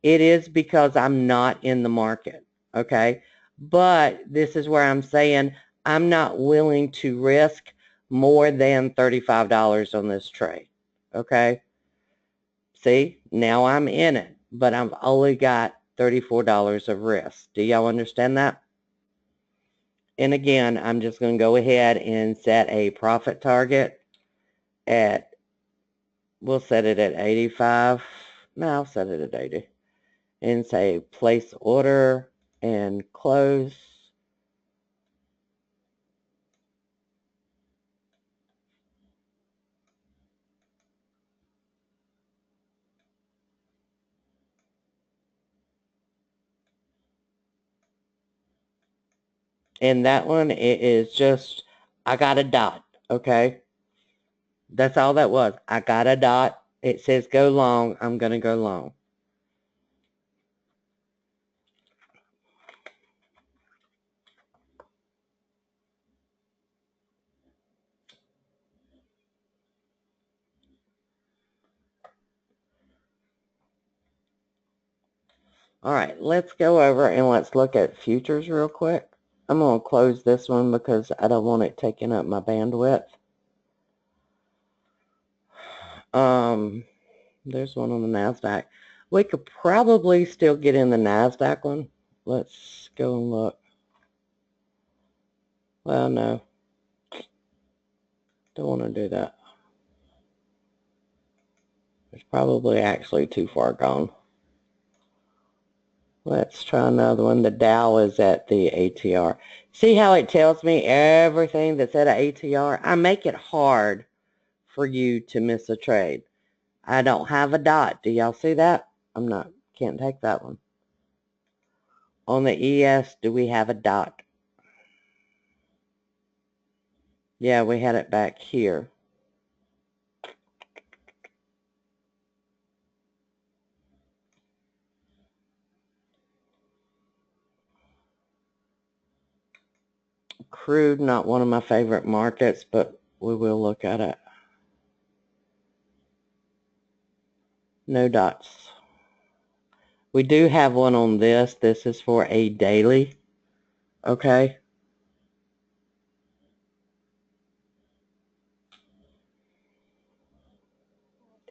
It is because I'm not in the market, okay? But this is where I'm saying I'm not willing to risk more than $35 on this trade, okay? See, now I'm in it, but I've only got $34 of risk. Do y'all understand that? And again, I'm just going to go ahead and set a profit target at, we'll set it at 85. No, I'll set it at 80. And say place order and close. And that one, it is just, I got a dot, okay? That's all that was. I got a dot. It says go long. I'm going to go long. All right, let's go over and let's look at futures real quick. I'm going to close this one because I don't want it taking up my bandwidth. There's one on the NASDAQ. We could probably still get in the NASDAQ one. Let's go and look. Well, no. Don't want to do that. It's probably actually too far gone. Let's try another one. The Dow is at the ATR. See how it tells me everything that's at an ATR? I make it hard for you to miss a trade. I don't have a dot. Do y'all see that? Can't take that one. On the ES, do we have a dot? Yeah, we had it back here. Crude, not one of my favorite markets, but we will look at it. No dots. We do have one on this. This is for a daily. Okay.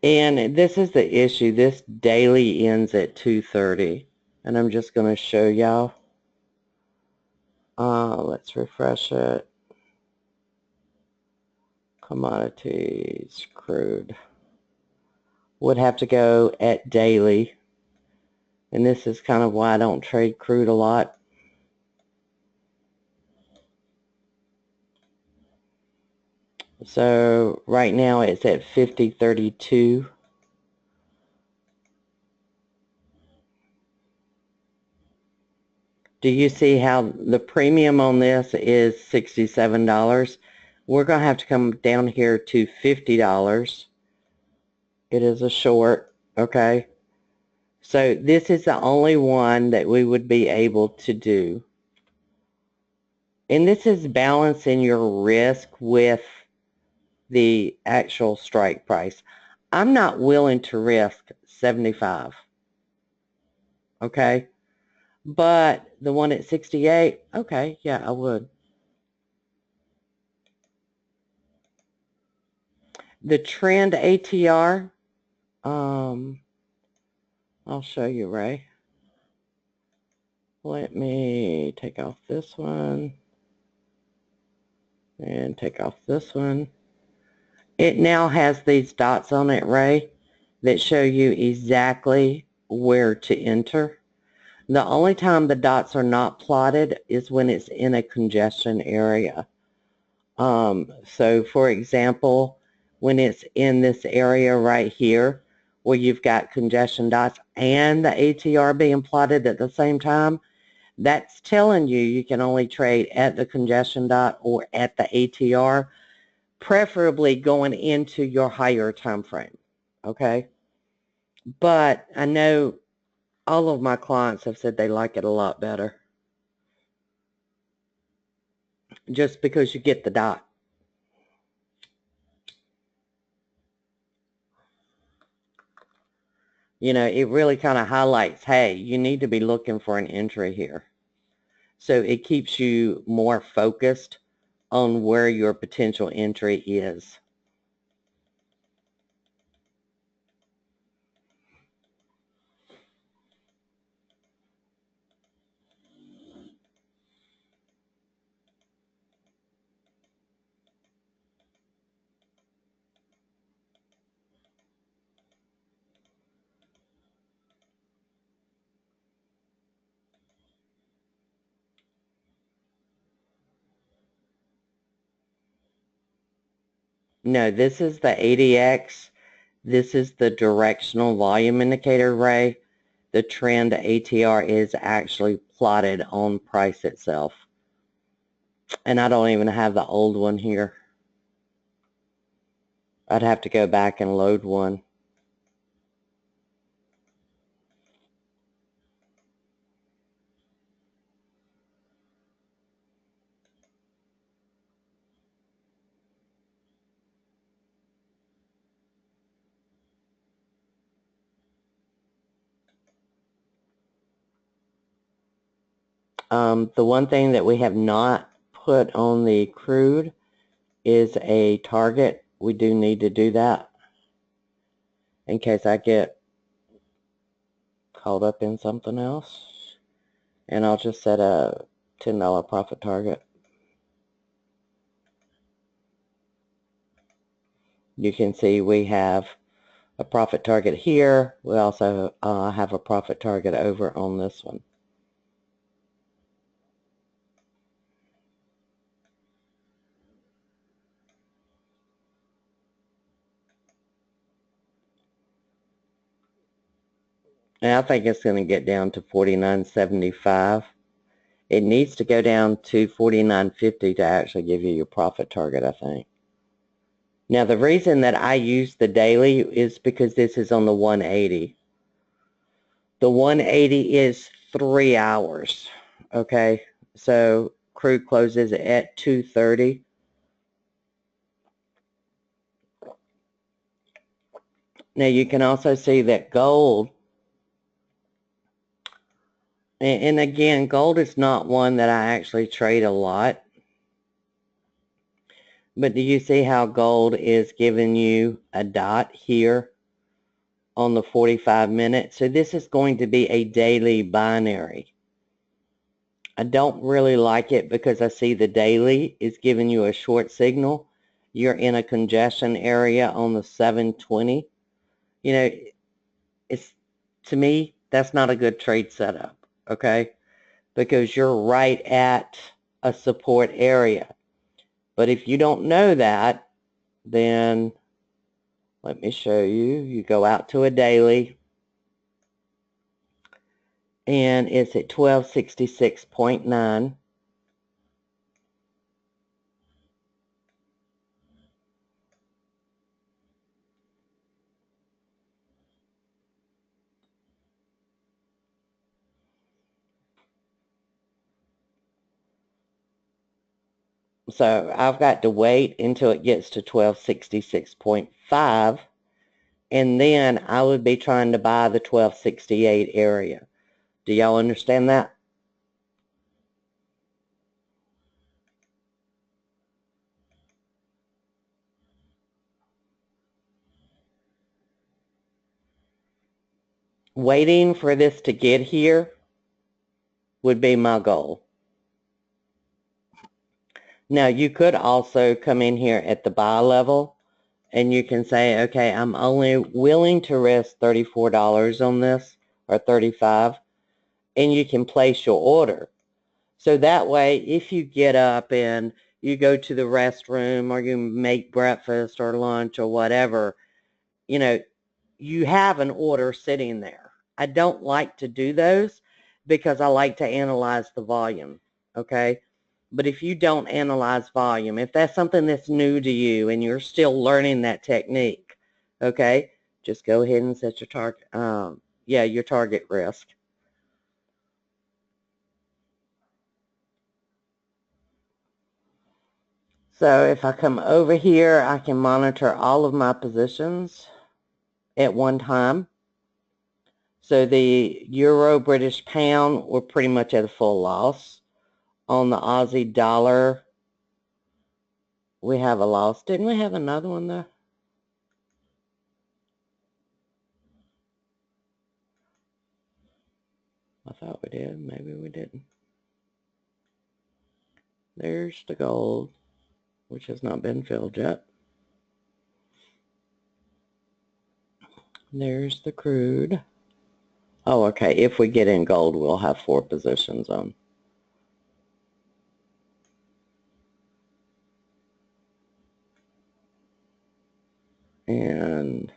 And this is the issue. This daily ends at 2:30. And I'm just going to show y'all. Let's refresh it. Commodities, crude. Would have to go at daily. And this is kind of why I don't trade crude a lot. So right now it's at 50.32. Do you see how the premium on this is $67? We're going to have to come down here to $50. It is a short, okay? So this is the only one that we would be able to do. And this is balancing your risk with the actual strike price. I'm not willing to risk 75, okay? But the one at 68, okay, yeah, I would. The trend ATR, I'll show you, Ray. Let me take off this one and take off this one. It now has these dots on it, Ray, that show you exactly where to enter. The only time the dots are not plotted is when it's in a congestion area. So for example, when it's in this area right here where you've got congestion dots and the ATR being plotted at the same time, that's telling you you can only trade at the congestion dot or at the ATR, preferably going into your higher time frame, okay? But I know all of my clients have said they like it a lot better just because you get the dot. You know, it really kind of highlights, hey, you need to be looking for an entry here. So it keeps you more focused on where your potential entry is. No, this is the ADX. This is the directional volume indicator, Ray. The trend ATR is actually plotted on price itself. And I don't even have the old one here. I'd have to go back and load one. The one thing that we have not put on the crude is a target. We do need to do that in case I get caught up in something else. And I'll just set a $10 profit target. You can see we have a profit target here. We also have a profit target over on this one. And I think it's going to get down to 49.75. It needs to go down to 49.50 to actually give you your profit target, I think. Now, the reason that I use the daily is because this is on the 180. The 180 is 3 hours, okay? So crude closes at 2:30. Now, you can also see that gold, and again, gold is not one that I actually trade a lot. But do you see how gold is giving you a dot here on the 45 minutes? So this is going to be a daily binary. I don't really like it because I see the daily is giving you a short signal. You're in a congestion area on the 720. You know, it's, to me, that's not a good trade setup, okay? Because you're right at a support area. But if you don't know that, then let me show you. You go out to a daily, and it's at 1266.9. So I've got to wait until it gets to 1266.5, and then I would be trying to buy the 1268 area. Do y'all understand that? Waiting for this to get here would be my goal. Now, you could also come in here at the buy level, and you can say, okay, I'm only willing to risk $34 on this, or $35, and you can place your order. So that way, if you get up and you go to the restroom, or you make breakfast or lunch or whatever, you know, you have an order sitting there. I don't like to do those because I like to analyze the volume, okay? But if you don't analyze volume, if that's something that's new to you and you're still learning that technique, okay, just go ahead and set your target, your target risk. So if I come over here, I can monitor all of my positions at one time. So the Euro British Pound, we're pretty much at a full loss. On the Aussie dollar, we have a loss. Didn't we have another one though? I thought we did. Maybe we didn't. There's the gold, which has not been filled yet. There's the crude. Oh, okay. If we get in gold, we'll have 4 positions on. And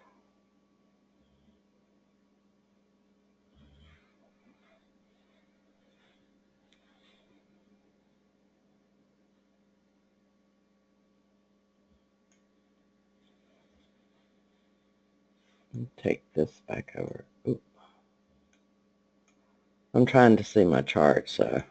take this back over. Ooh. I'm trying to see my chart, so.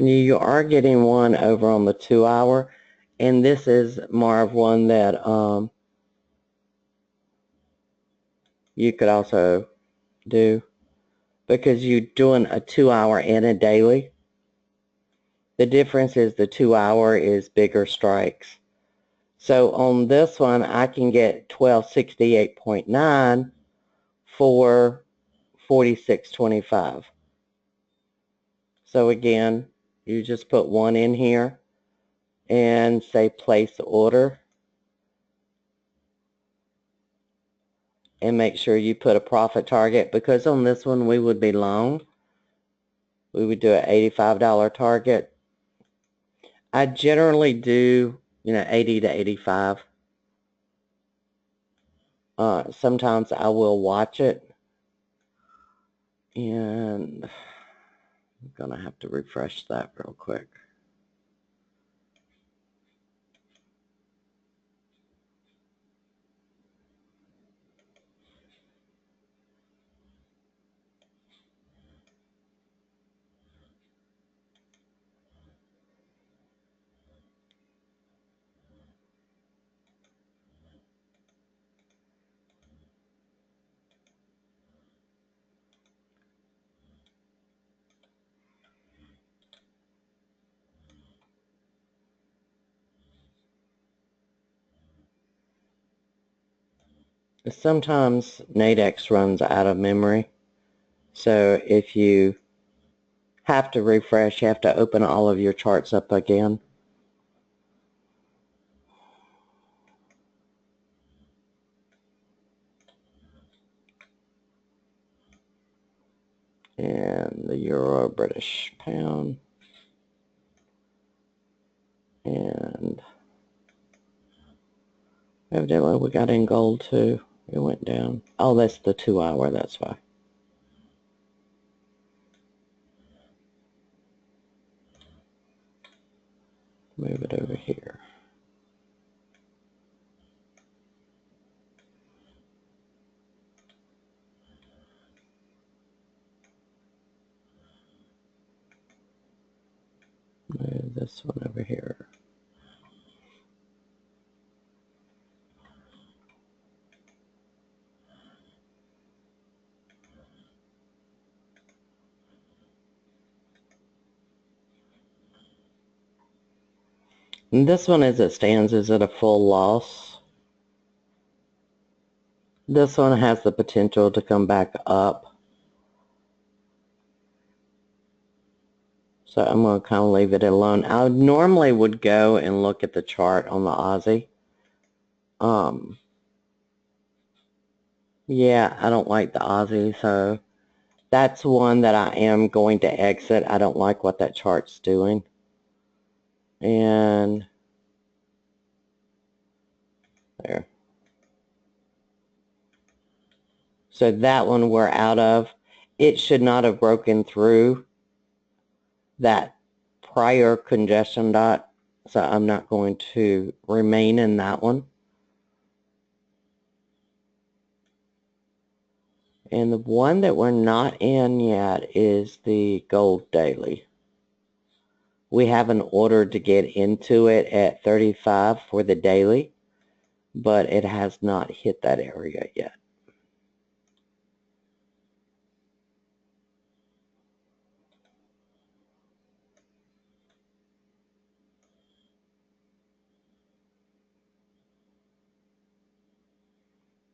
You are getting one over on the 2-hour, and this is more of one that you could also do because you're doing a 2-hour and a daily. The difference is the 2-hour is bigger strikes. So on this one, I can get 1268.9 for 46.25. So again, you just put one in here and say place order, and make sure you put a profit target, because on this one we would be long. We would do an $85 target. I generally do, 80 to 85. Sometimes I will watch it, and I'm going to have to refresh that real quick. Sometimes Nadex runs out of memory, so if you have to refresh, you have to open all of your charts up again. and the euro, British pound, and evidently we got in gold too. It went down. Oh, that's the 2 hour, that's why. Move it over here. Move this one over here. And this one, as it stands, is at a full loss. This one has the potential to come back up. So I'm going to kind of leave it alone. I normally would go and look at the chart on the Aussie. Yeah, I don't like the Aussie, so that's one that I am going to exit. I don't like what that chart's doing. And there. So that one we're out of. It should not have broken through that prior congestion dot, so I'm not going to remain in that one. And the one that we're not in yet is the gold daily. We have an order to get into it at 35 for the daily, but it has not hit that area yet.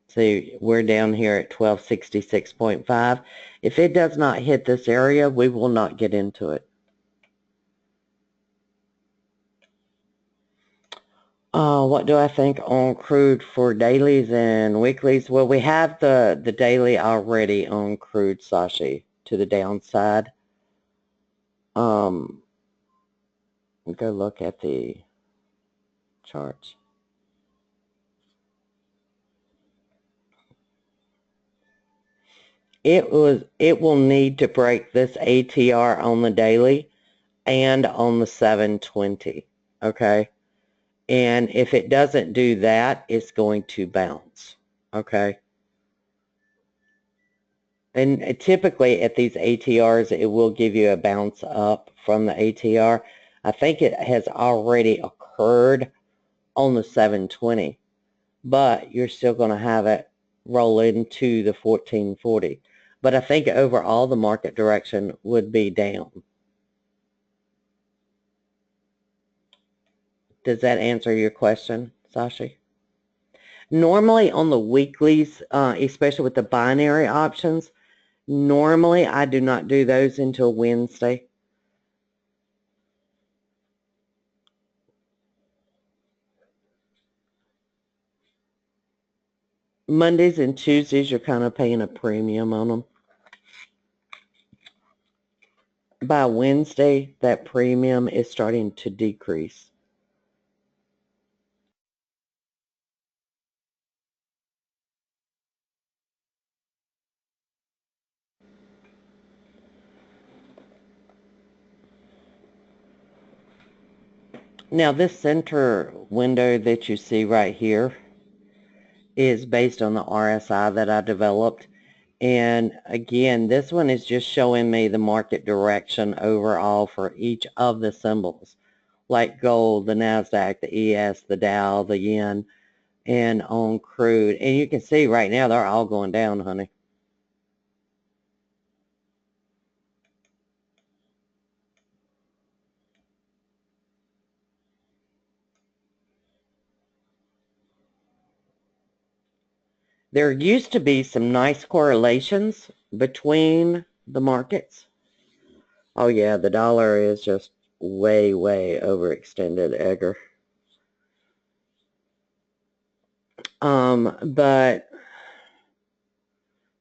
See, we're down here at 1266.5. If it does not hit this area, we will not get into it. What do I think on crude for dailies and weeklies? Well, we have the daily already on crude, Sashi, to the downside. Go look at the charts. It will need to break this ATR on the daily and on the 720, okay? And if it doesn't do that, it's going to bounce, okay? And typically at these ATRs, it will give you a bounce up from the ATR. I think it has already occurred on the 720, but you're still going to have it roll into the 1440. But I think overall the market direction would be down. Does that answer your question, Sashi? Normally on the weeklies, especially with the binary options, normally I do not do those until Wednesday. Mondays and Tuesdays, you're kind of paying a premium on them. By Wednesday, that premium is starting to decrease. Now, this center window that you see right here is based on the RSI that I developed. And again, this one is just showing me the market direction overall for each of the symbols, like gold, the NASDAQ, the ES, the Dow, the yen, and on crude. And you can see right now they're all going down, honey. There used to be some nice correlations between the markets. Oh yeah, the dollar is just way, way overextended, Edgar. But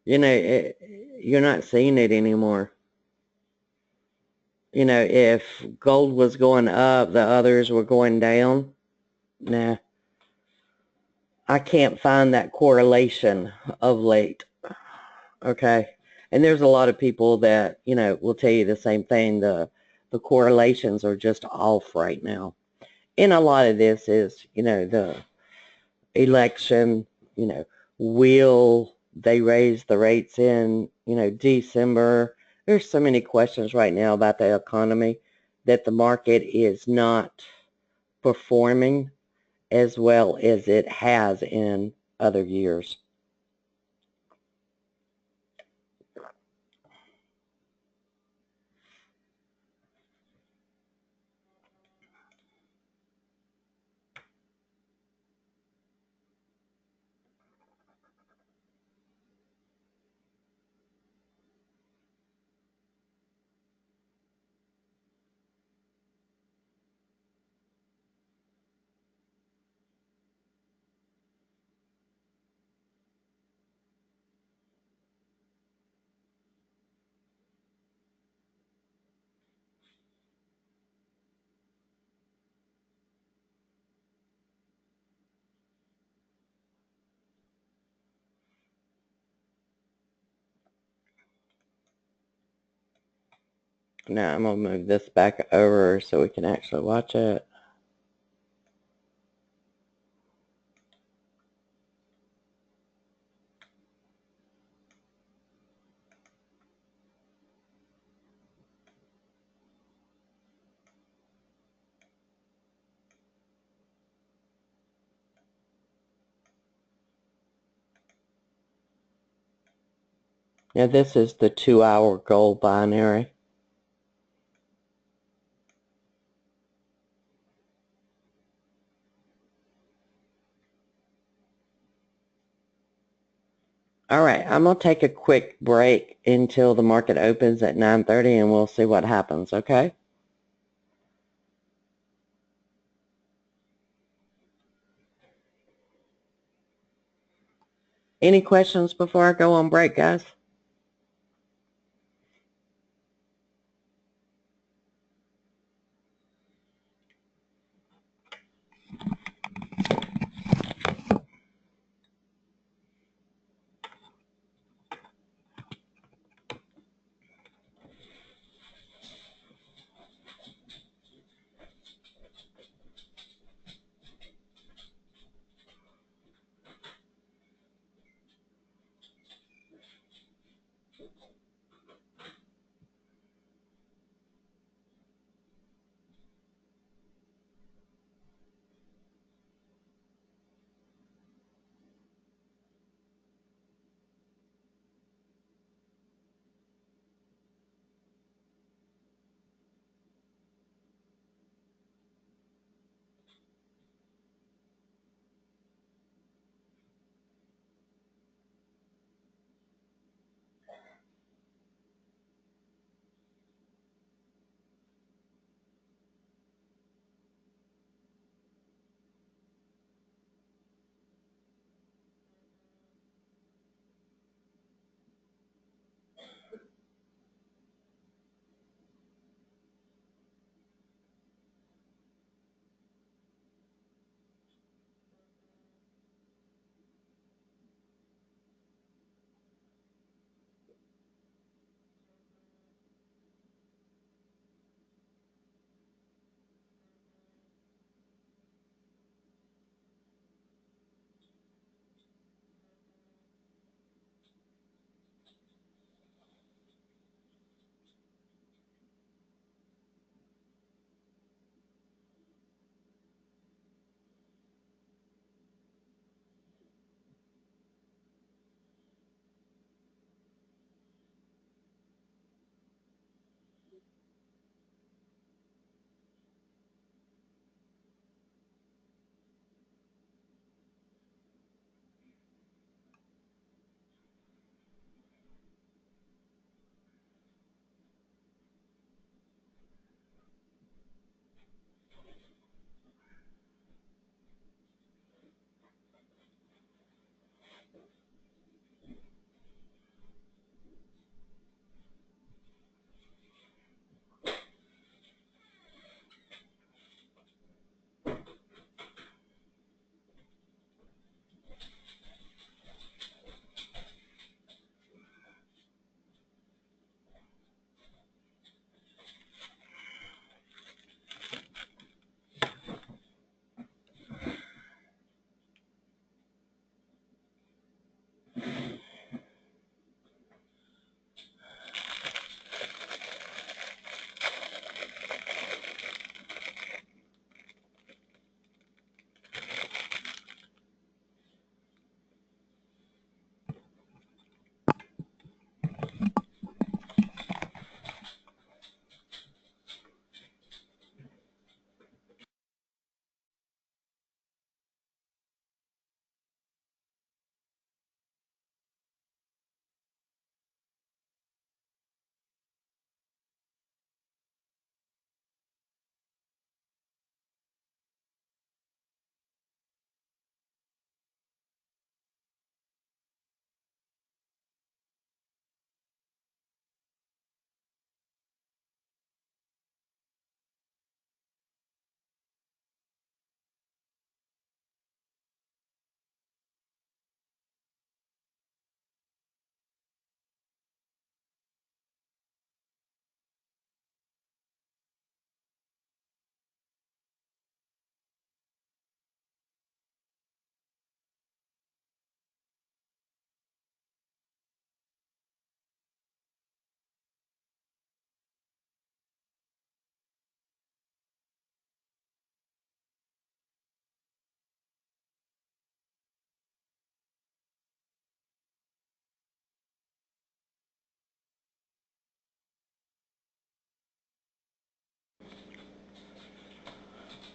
You know, you're not seeing it anymore. You know, if gold was going up, the others were going down. Nah, I can't find that correlation of late. Okay. And there's a lot of people that, you know, will tell you the same thing. The correlations are just off right now. And a lot of this is, you know, the election, you know, will they raise the rates in, you know, December? There's so many questions right now about the economy that the market is not performing as well as it has in other years. Now I'm going to move this back over so we can actually watch it. Now this is the 2-hour gold binary. All right, I'm going to take a quick break until the market opens at 9:30 and we'll see what happens, okay? Any questions before I go on break, guys?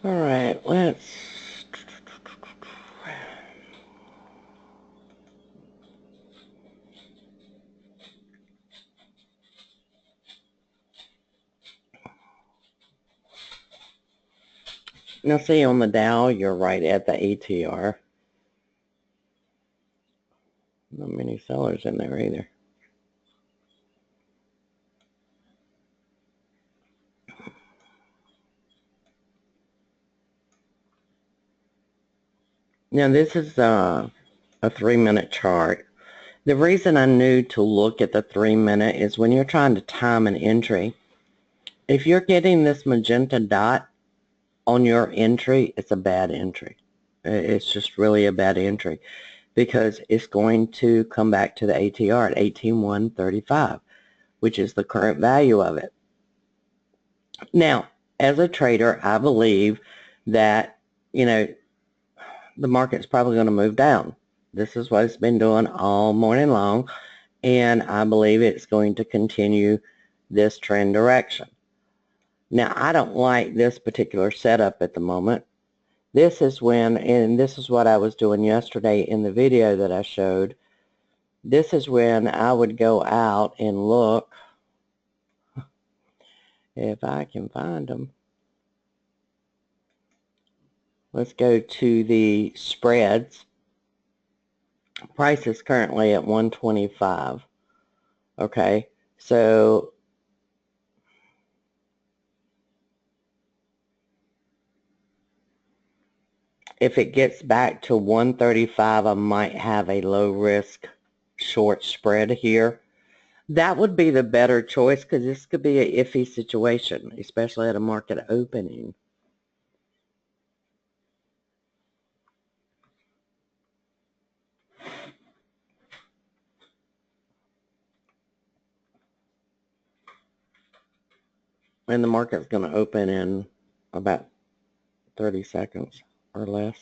All right, let's now see on the Dow, you're right at the ATR. Not many sellers in there either. Now this is a 3-minute chart. The reason I knew to look at the 3-minute is when you're trying to time an entry, if you're getting this magenta dot on your entry, it's a bad entry. It's just really a bad entry because it's going to come back to the ATR at 18,135, which is the current value of it. Now, as a trader, I believe that, the market's probably going to move down. This is what it's been doing all morning long, and I believe it's going to continue this trend direction. Now, I don't like this particular setup at the moment. This is when, and this is what I was doing yesterday in the video that I showed, this is when I would go out and look, if I can find them. Let's go to the spreads. Price is currently at 125. Okay, so if it gets back to 135, I might have a low risk short spread here. That would be the better choice because this could be an iffy situation, especially at a market opening. And the market's going to open in about 30 seconds or less.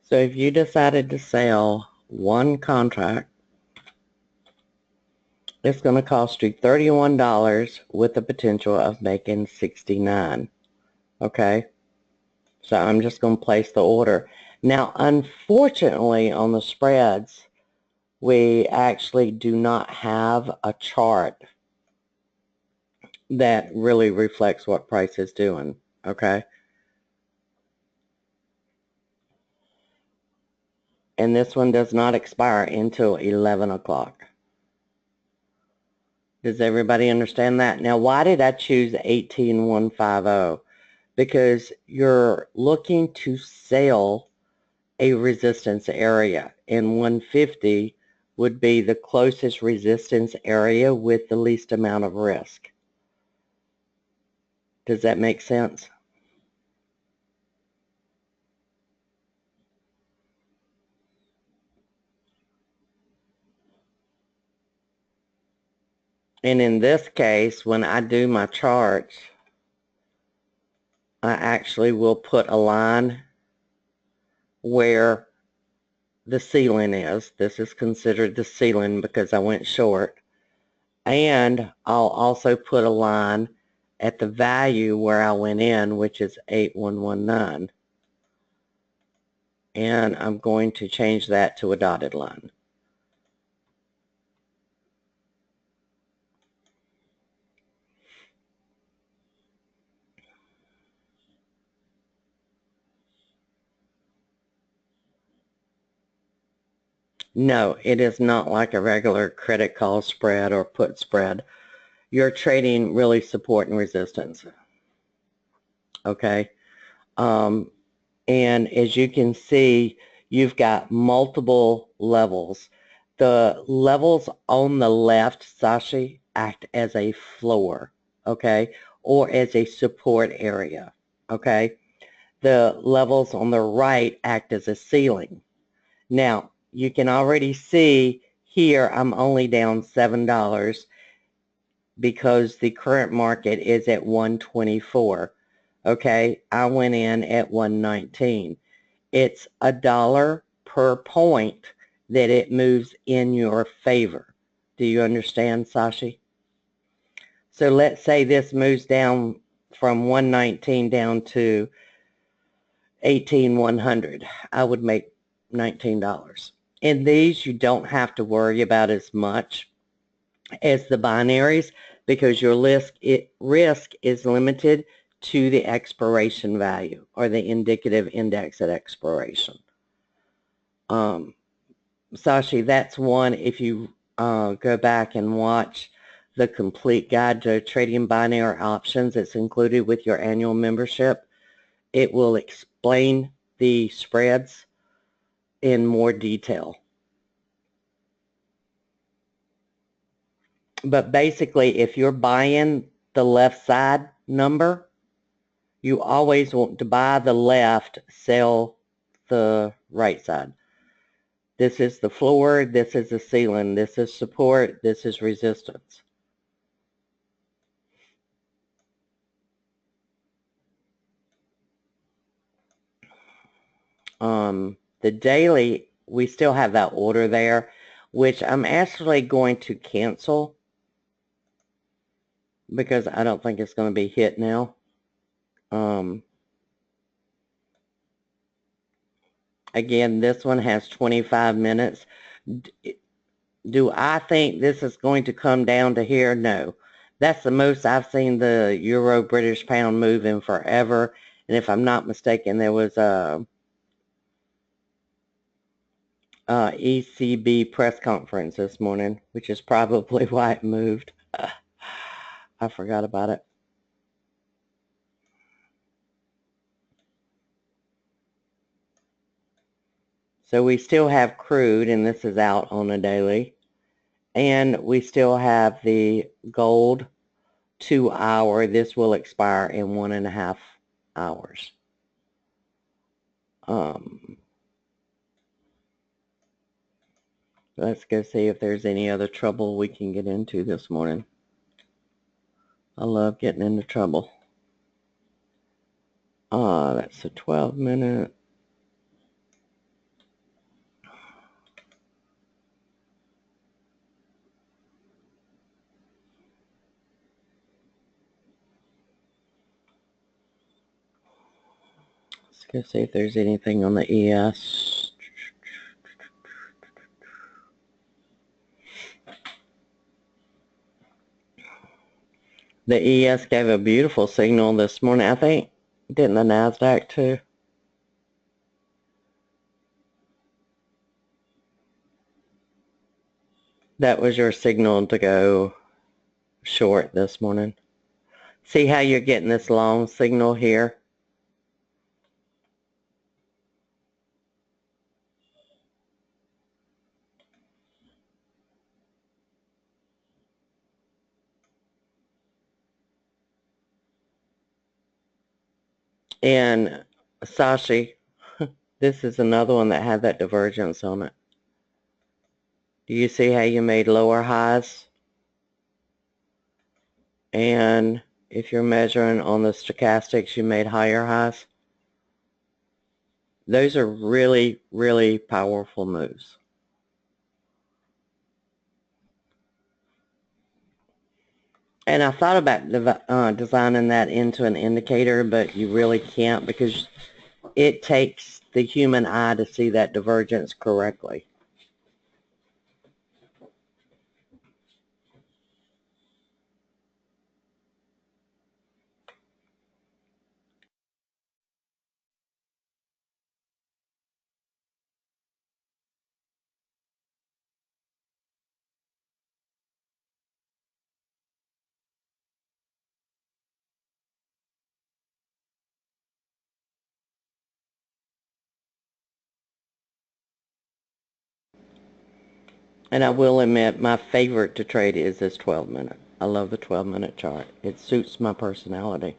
So if you decided to sell one contract, it's going to cost you $31 with the potential of making $69. Okay? So I'm just going to place the order. Now, unfortunately, on the spreads, we actually do not have a chart that really reflects what price is doing. Okay? And this one does not expire until 11 o'clock. Does everybody understand that? Now, why did I choose 18,150? Because you're looking to sell a resistance area, and 150 would be the closest resistance area with the least amount of risk. Does that make sense? And in this case, when I do my charts, I actually will put a line where the ceiling is. This is considered the ceiling because I went short. And I'll also put a line at the value where I went in, which is 8119. And I'm going to change that to a dotted line. No, it is not like a regular credit call spread or put spread. you're trading really support and resistance. Okay. And as you can see, you've got multiple levels. The levels on the left, Sashi, act as a floor, okay, or as a support area, okay. The levels on the right act as a ceiling. Now, you can already see here I'm only down $7 because the current market is at 124. Okay, I went in at 119. It's $1 per point that it moves in your favor. Do you understand, Sashi? So let's say this moves down from 119 down to 18,100. I would make $19. In these, you don't have to worry about as much as the binaries because your risk is limited to the expiration value or the indicative index at expiration. Sashi, that's one. If you go back and watch the complete guide to trading binary options, it's included with your annual membership. It will explain the spreads in more detail. But basically, if you're buying the left side number, you always want to buy the left, sell the right side. This is the floor, this is the ceiling, this is support, this is resistance. The daily, we still have that order there, which I'm actually going to cancel because I don't think it's going to be hit now. Again, this one has 25 minutes. Do I think this is going to come down to here? No. That's the most I've seen the Euro British pound move in forever. And if I'm not mistaken, there was a ECB press conference this morning, which is probably why it moved. I forgot about it. So we still have crude, and this is out on a daily. And we still have the gold 2 hour. This will expire in 1.5 hours. Let's go see if there's any other trouble we can get into this morning. I love getting into trouble. That's a 12-minute. Let's go see if there's anything on the ES. The ES gave a beautiful signal this morning. I think, didn't the NASDAQ too? That was your signal to go short this morning. See how you're getting this long signal here? And Sashi, this is another one that had that divergence on it. Do you see how you made lower highs? And if you're measuring on the stochastics, you made higher highs. Those are really, really powerful moves. And I thought about designing that into an indicator, but you really can't because it takes the human eye to see that divergence correctly. And I will admit, my favorite to trade is this 12-minute. I love the 12-minute chart. It suits my personality.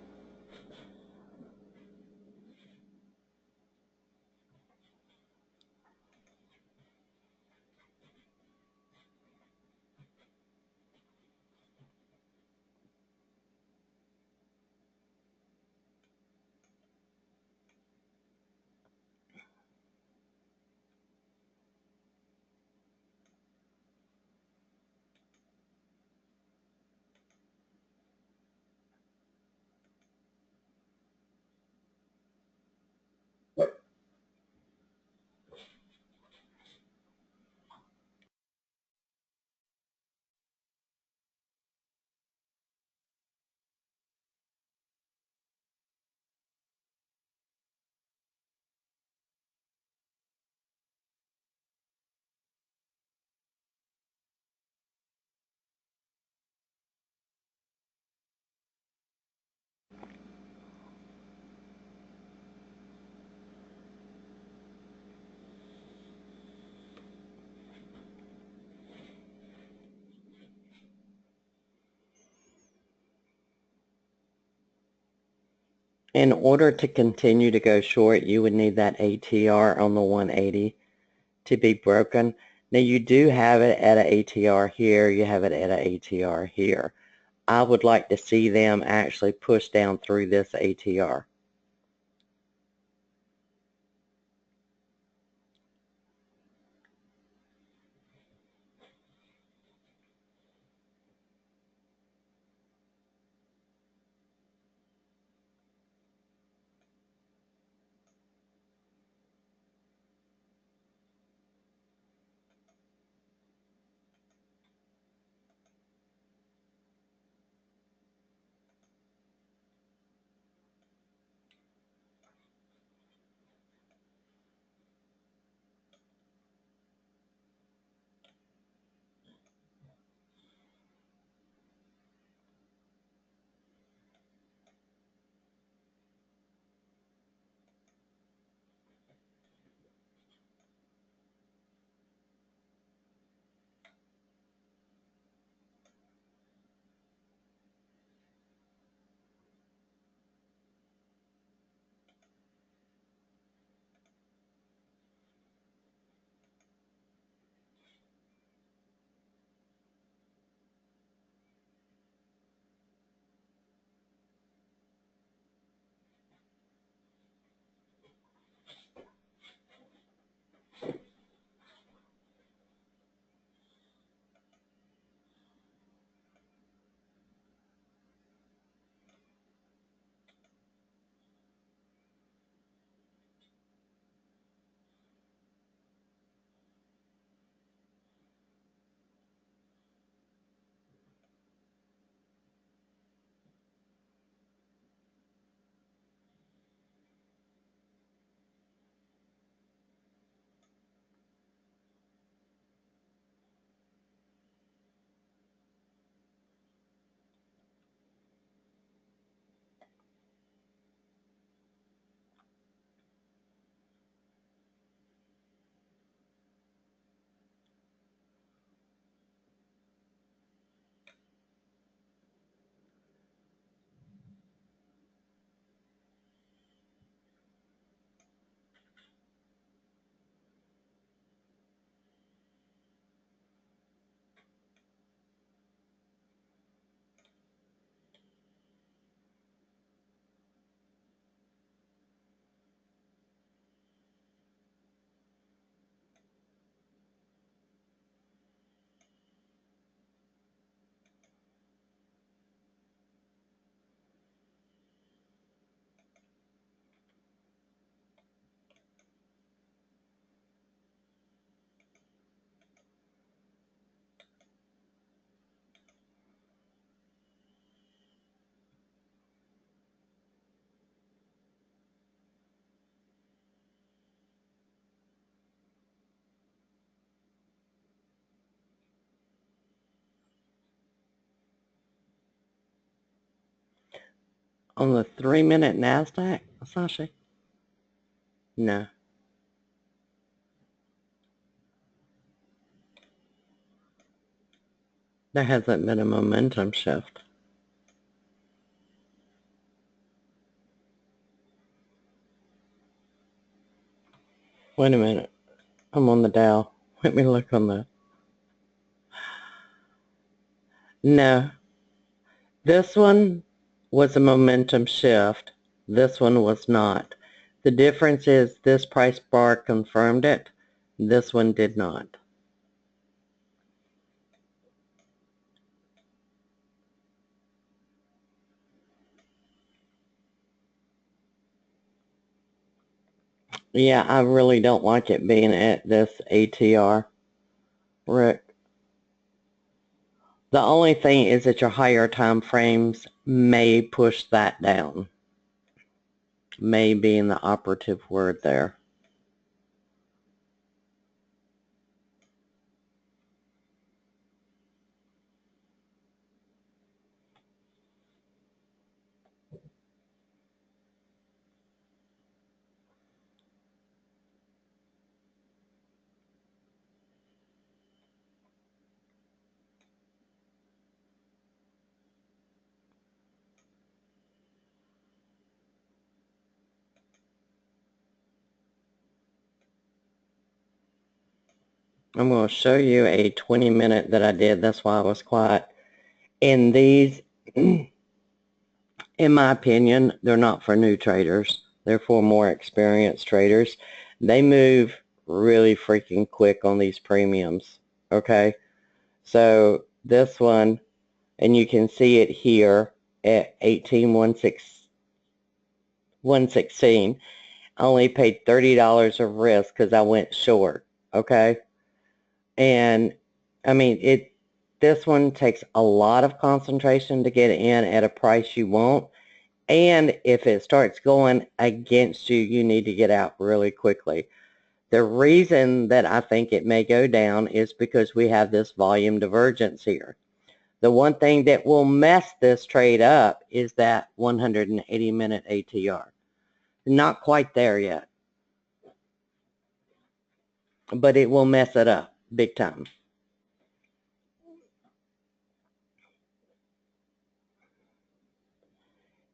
In order to continue to go short, you would need that ATR on the 180 to be broken. Now you do have it at an ATR here, you have it at an ATR here. I would like to see them actually push down through this ATR. On the 3-minute NASDAQ, Sashi? No. There hasn't been a momentum shift. Wait a minute. I'm on the Dow. Let me look on the... No. This one was a momentum shift. This one was not. The difference is this price bar confirmed it. This one did not. Yeah, I really don't like it being at this ATR, Rick. The only thing is that your higher time frames may push that down. May being the operative word there. I'm going to show you a 20-minute that I did. That's why I was quiet. And these, in my opinion, they're not for new traders. They're for more experienced traders. They move really freaking quick on these premiums. Okay? So this one, and you can see it here at 18,116. I only paid $30 of risk because I went short. Okay? And I mean, this one takes a lot of concentration to get in at a price you want. And if it starts going against you, you need to get out really quickly. The reason that I think it may go down is because we have this volume divergence here. The one thing that will mess this trade up is that 180-minute ATR. Not quite there yet, but it will mess it up big time.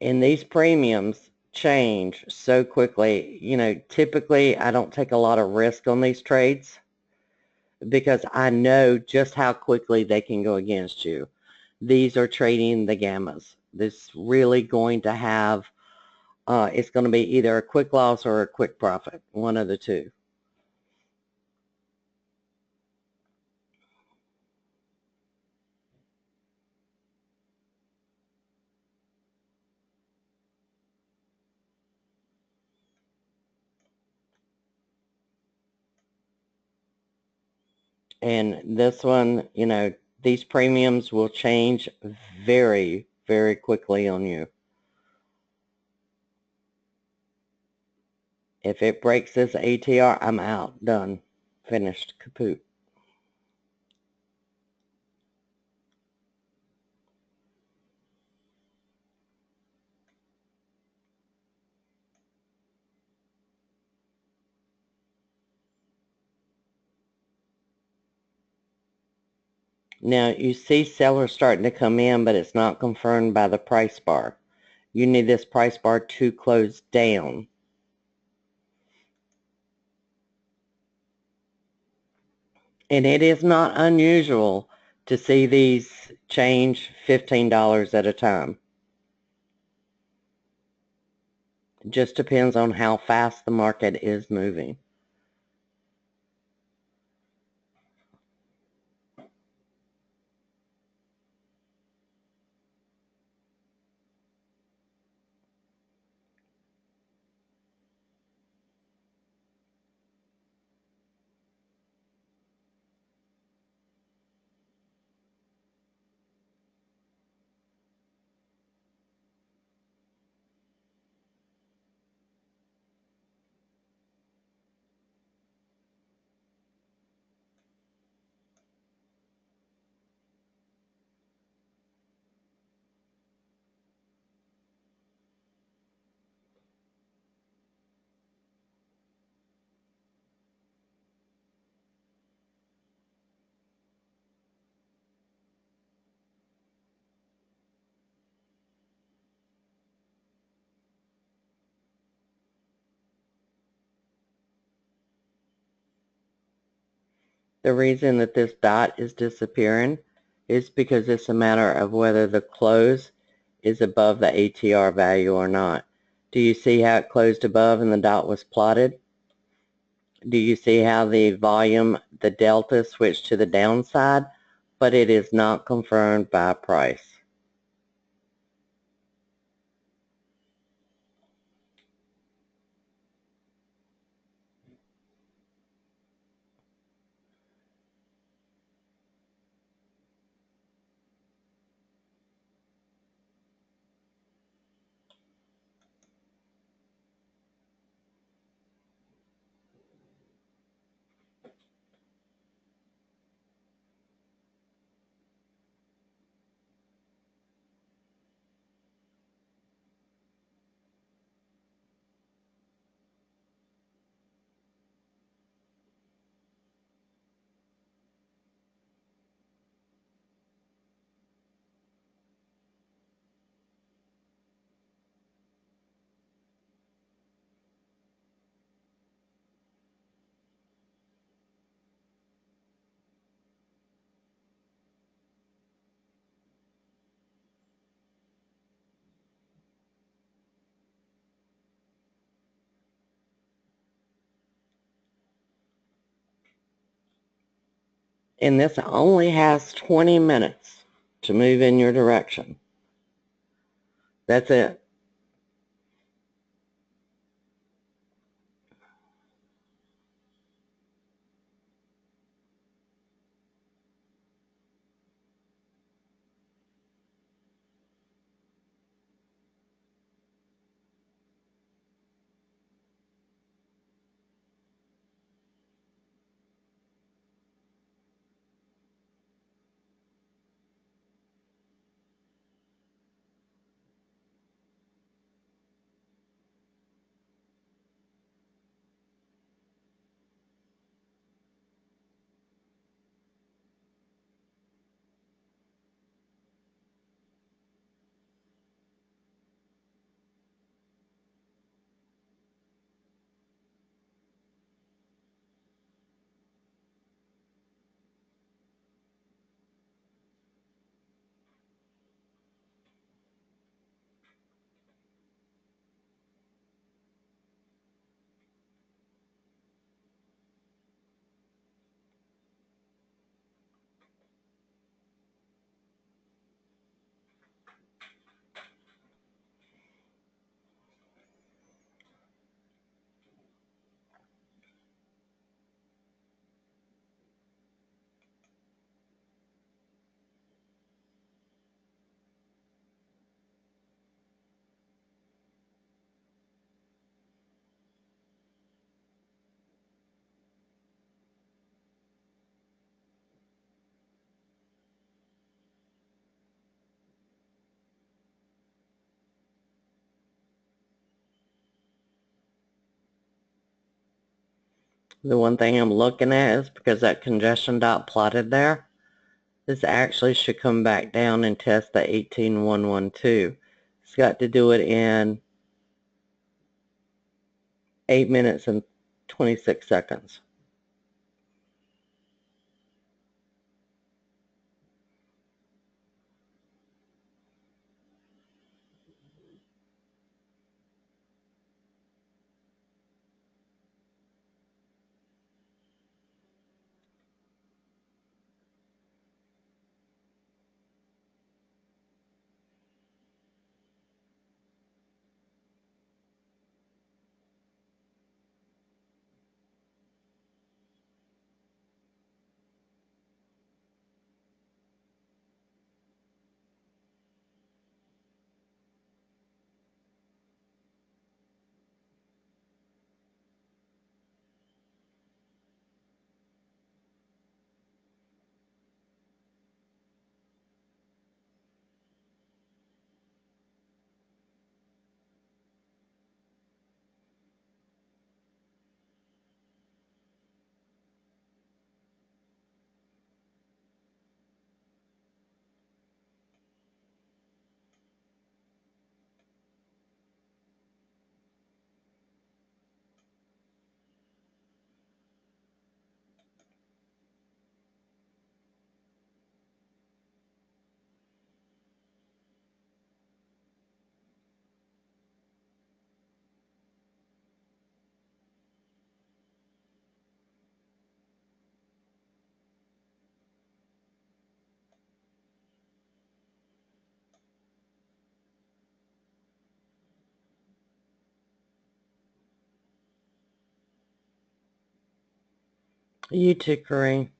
And these premiums change so quickly. You know, typically I don't take a lot of risk on these trades because I know just how quickly they can go against you. These are trading the gammas. This really going to have, it's going to be either a quick loss or a quick profit, one of the two. And this one, you know, these premiums will change very, very quickly on you. If it breaks this ATR, I'm out. Done. Finished. Kaput. Now, you see sellers starting to come in, but it's not confirmed by the price bar. You need this price bar to close down. And it is not unusual to see these change $15 at a time. It just depends on how fast the market is moving. The reason that this dot is disappearing is because it's a matter of whether the close is above the ATR value or not. Do you see how it closed above and the dot was plotted? Do you see how the volume, the delta, switched to the downside? But it is not confirmed by price. And this only has 20 minutes to move in your direction. That's it. The one thing I'm looking at is because that congestion dot plotted there, this actually should come back down and test the 18112. It's got to do it in 8 minutes and 26 seconds. You too, Kareem.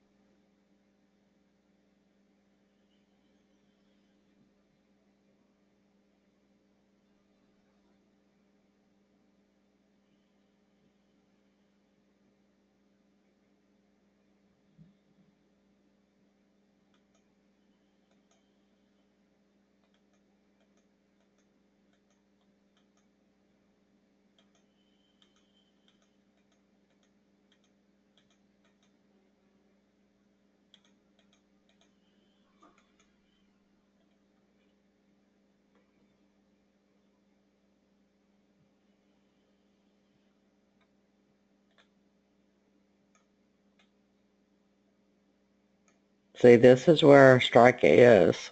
See, this is where our strike is.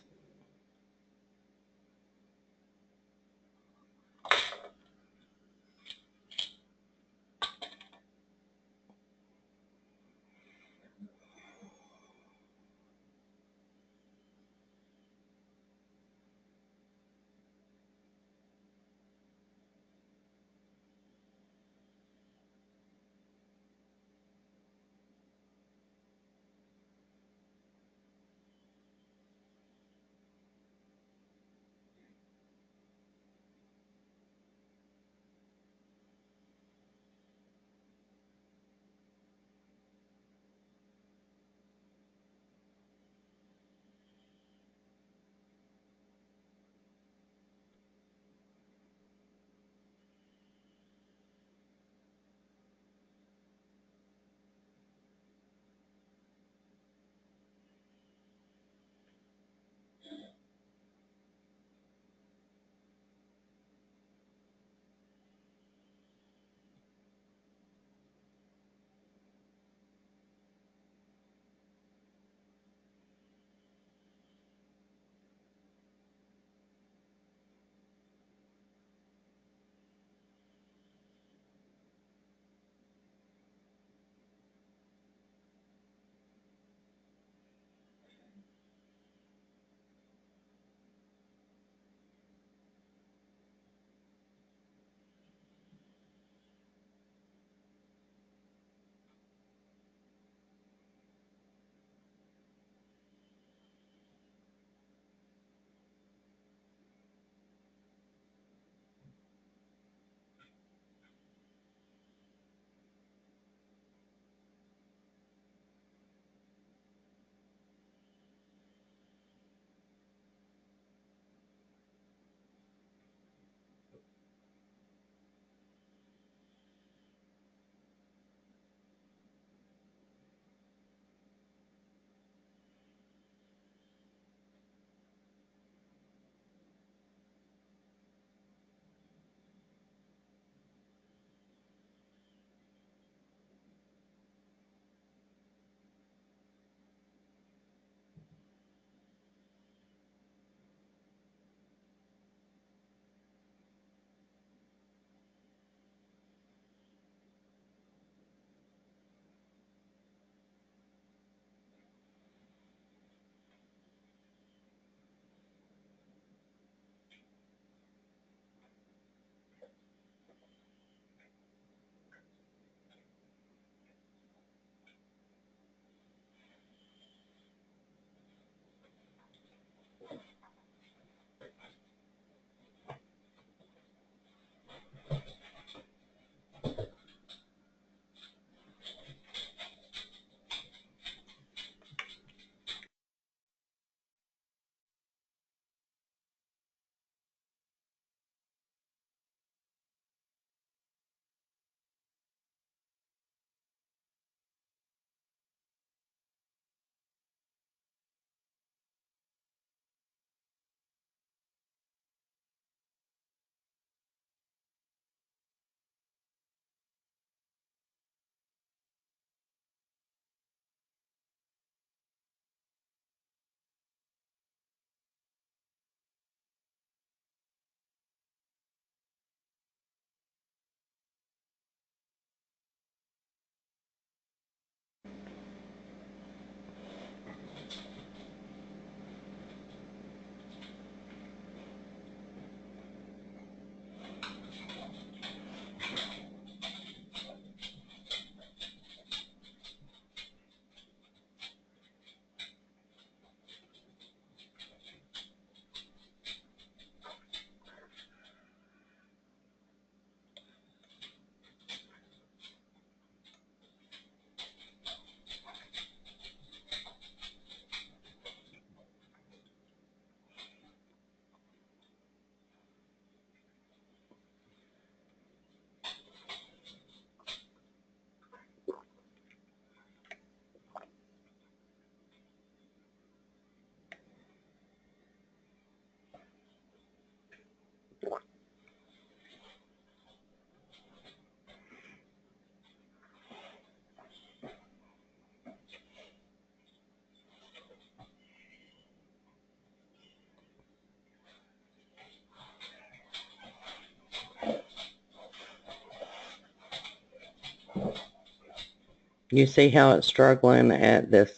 You see how it's struggling at this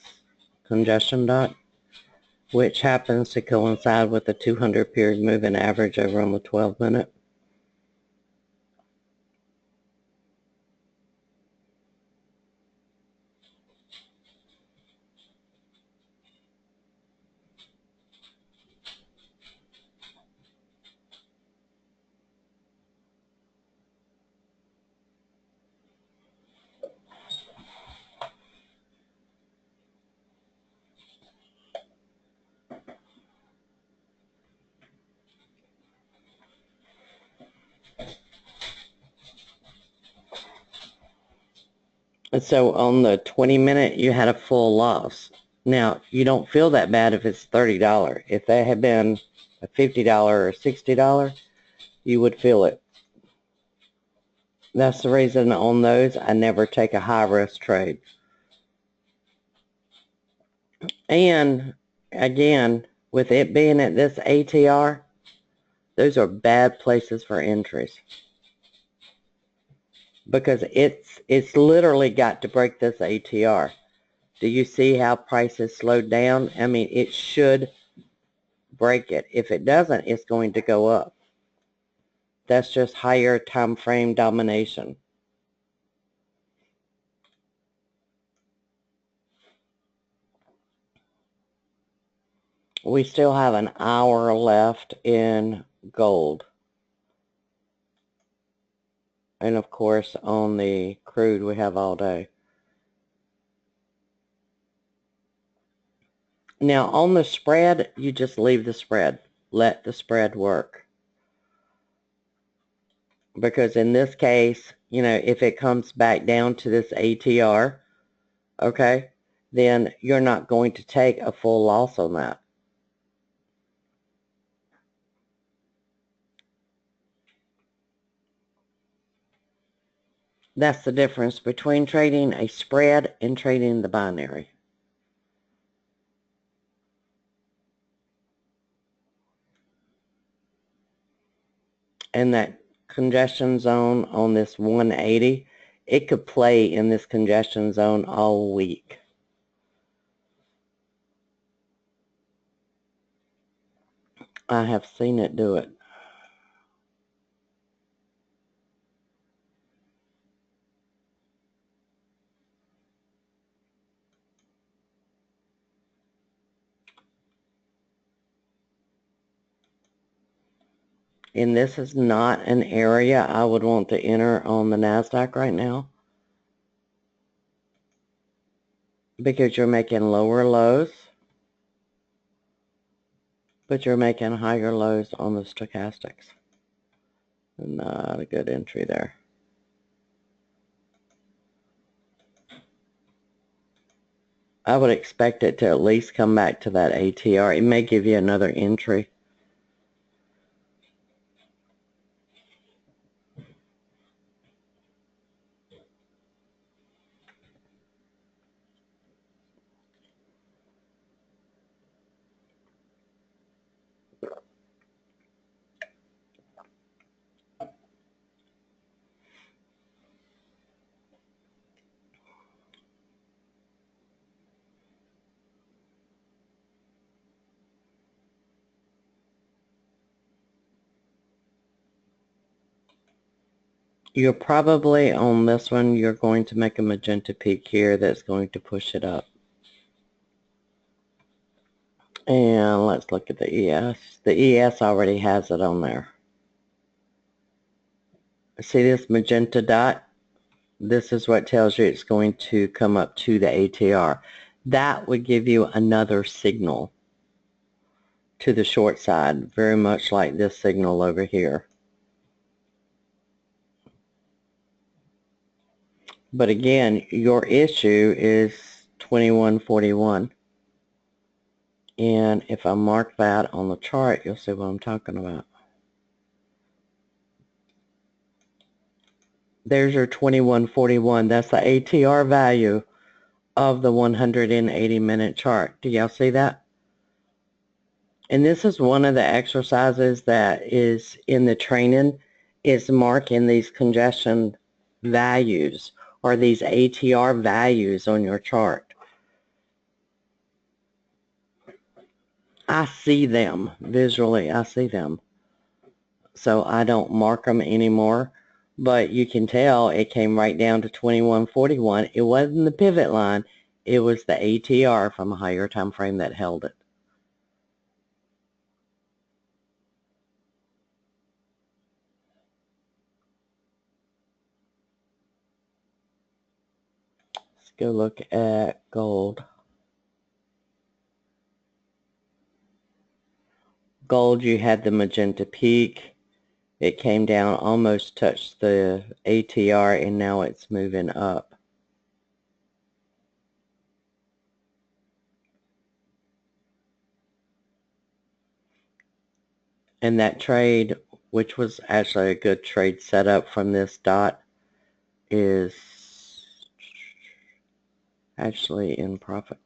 congestion dot, which happens to coincide with the 200 period moving average over on the 12-minute. And so on the 20-minute, you had a full loss. Now, you don't feel that bad if it's $30. If that had been a $50 or $60, you would feel it. That's the reason on those, I never take a high-risk trade. And, again, with it being at this ATR, those are bad places for entries. Because it's literally got to break this ATR. Do you see how prices slowed down? I mean, it should break it. If it doesn't, it's going to go up. That's just higher time frame domination. We still have an hour left in gold. And of course, on the crude, we have all day. Now, on the spread, you just leave the spread. Let the spread work. Because in this case, you know, if it comes back down to this ATR, okay, then you're not going to take a full loss on that. That's the difference between trading a spread and trading the binary. And that congestion zone on this 180, it could play in this congestion zone all week. I have seen it do it. And this is not an area I would want to enter on the NASDAQ right now, because you're making lower lows, but you're making higher lows on the stochastics. Not a good entry there. I would expect it to at least come back to that ATR. It may give you another entry. You're probably on this one, you're going to make a magenta peak here that's going to push it up. And let's look at the ES. The ES already has it on there. See this magenta dot? This is what tells you it's going to come up to the ATR. That would give you another signal to the short side, very much like this signal over here. But again, your issue is 2141. And if I mark that on the chart, you'll see what I'm talking about. There's your 2141. That's the ATR value of the 180-minute chart. Do y'all see that? And this is one of the exercises that is in the training, is marking these congestion values are these ATR values on your chart. I see them visually. I see them. So I don't mark them anymore. But you can tell it came right down to 21.41. It wasn't the pivot line. It was the ATR from a higher time frame that held it. Let's go look at gold. Gold, you had the magenta peak. It came down, almost touched the ATR, and now it's moving up. And that trade, which was actually a good trade setup from this dot, is actually in profit.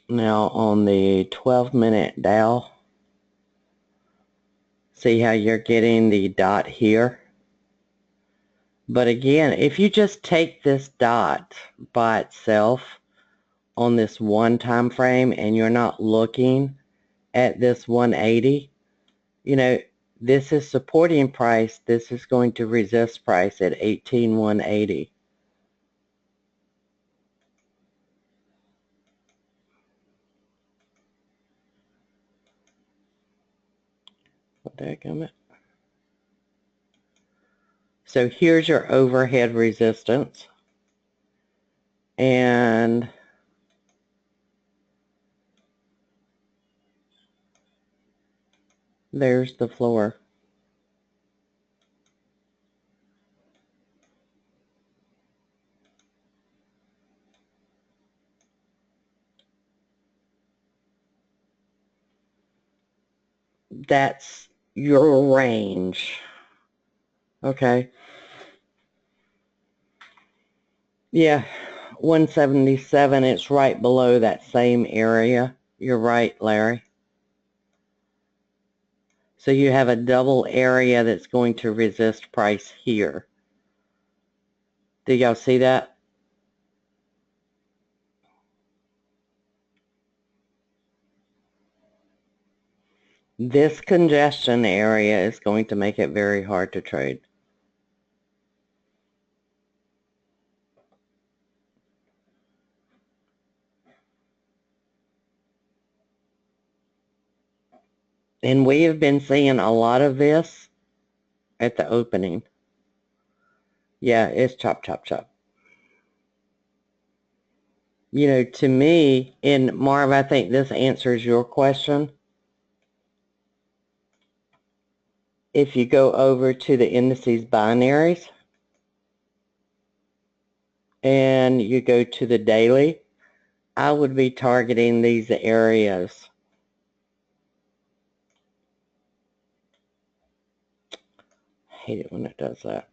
Now on the 12-minute Dow, see how you're getting the dot here? But again, if you just take this dot by itself on this one time frame and you're not looking at this 180, you know, this is supporting price. This is going to resist price at 18,180. What the heck am it? So here's your overhead resistance. And there's the floor. That's your range. Okay. Yeah, 177, it's right below that same area. You're right, Larry. So you have a double area that's going to resist price here. Do y'all see that? This congestion area is going to make it very hard to trade. And we have been seeing a lot of this at the opening. Yeah, it's chop, chop, chop. You know, to me, and Marv, I think this answers your question. If you go over to the indices binaries and you go to the daily, I would be targeting these areas. I hate it when it does that.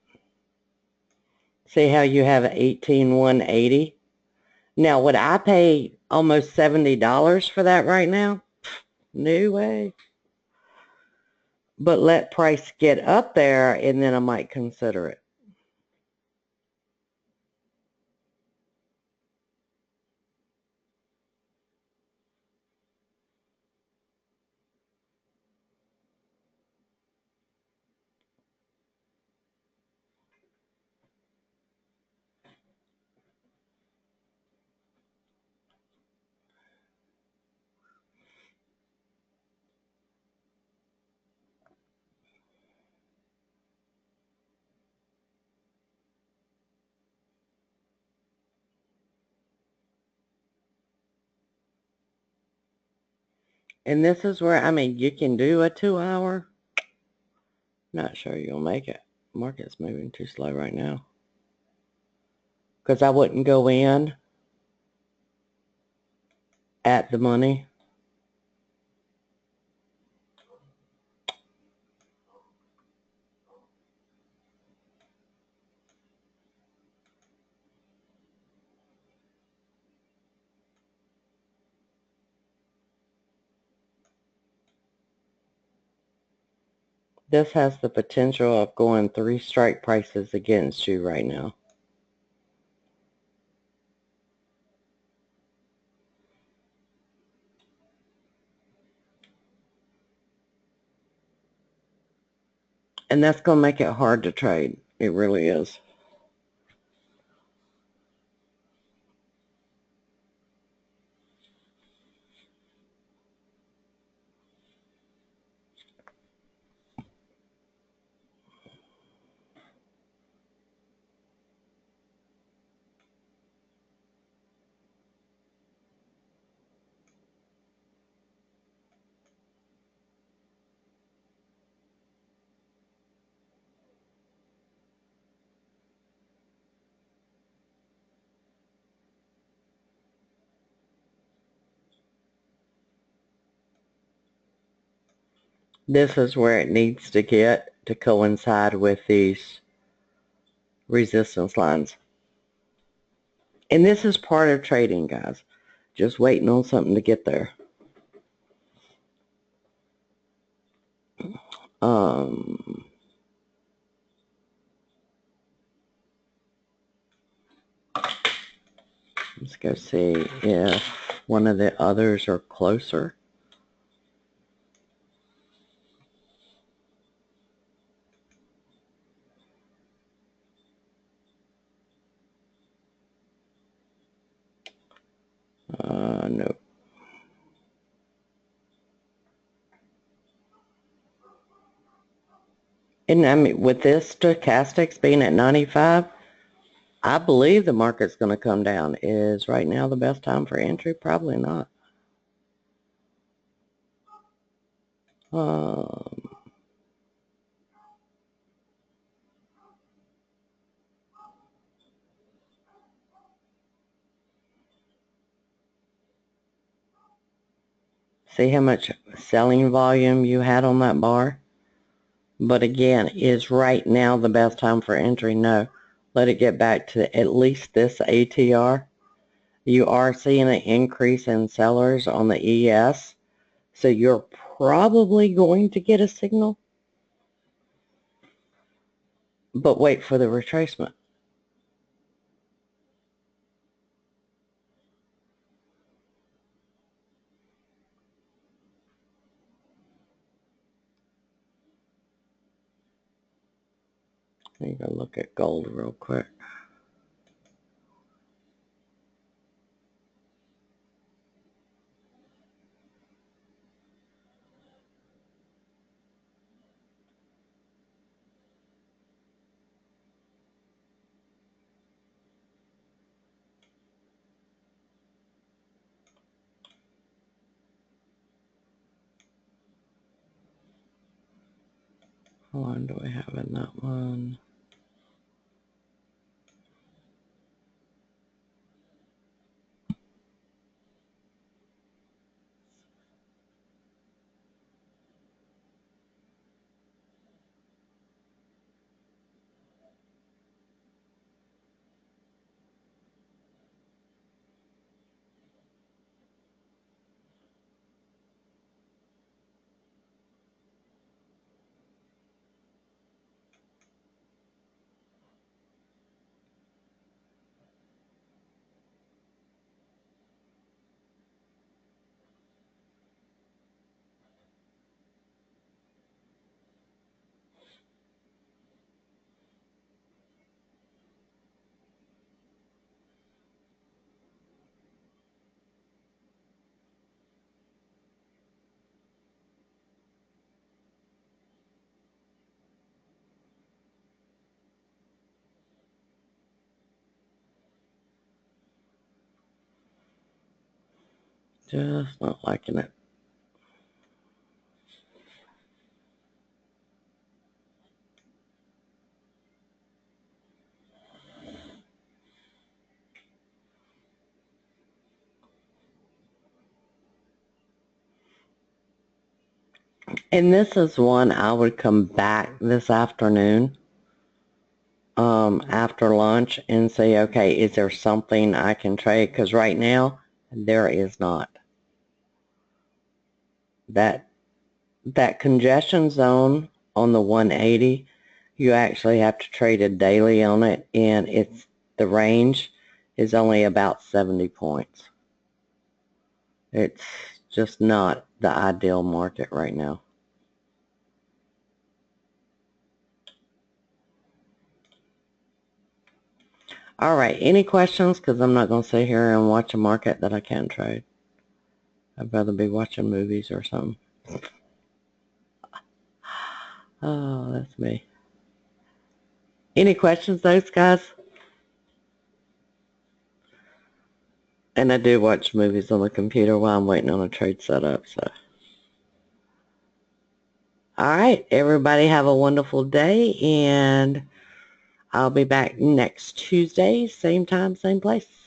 See how you have 18,180? Now, would I pay almost $70 for that right now? No way. But let price get up there and then I might consider it. And this is where, I mean, you can do a 2-hour. Not sure you'll make it. Market's moving too slow right now. Because I wouldn't go in at the money. This has the potential of going 3 strike prices against you right now. And that's going to make it hard to trade. It really is. This is where it needs to get to coincide with these resistance lines. And this is part of trading, guys. Just waiting on something to get there. Let's go see if one of the others are closer. Nope. And I mean, with this stochastics being at 95, I believe the market's going to come down. Is right now the best time for entry? Probably not. See how much selling volume you had on that bar? But again, is right now the best time for entry? No. Let it get back to at least this ATR. You are seeing an increase in sellers on the ES, so you're probably going to get a signal. But wait for the retracement. Let me go look at gold real quick. How long do I have in that one? Just not liking it. And this is one I would come back this afternoon after lunch and say, okay, is there something I can trade? Because right now, there is not. That congestion zone on the 180, you actually have to trade it daily on it, and the range is only about 70 points. It's just not the ideal market right now. All right, any questions? Because I'm not going to sit here and watch a market that I can't trade. I'd rather be watching movies or something. Oh, that's me. Any questions, those guys? And I do watch movies on the computer while I'm waiting on a trade setup, so. All right, everybody have a wonderful day, and I'll be back next Tuesday, same time, same place.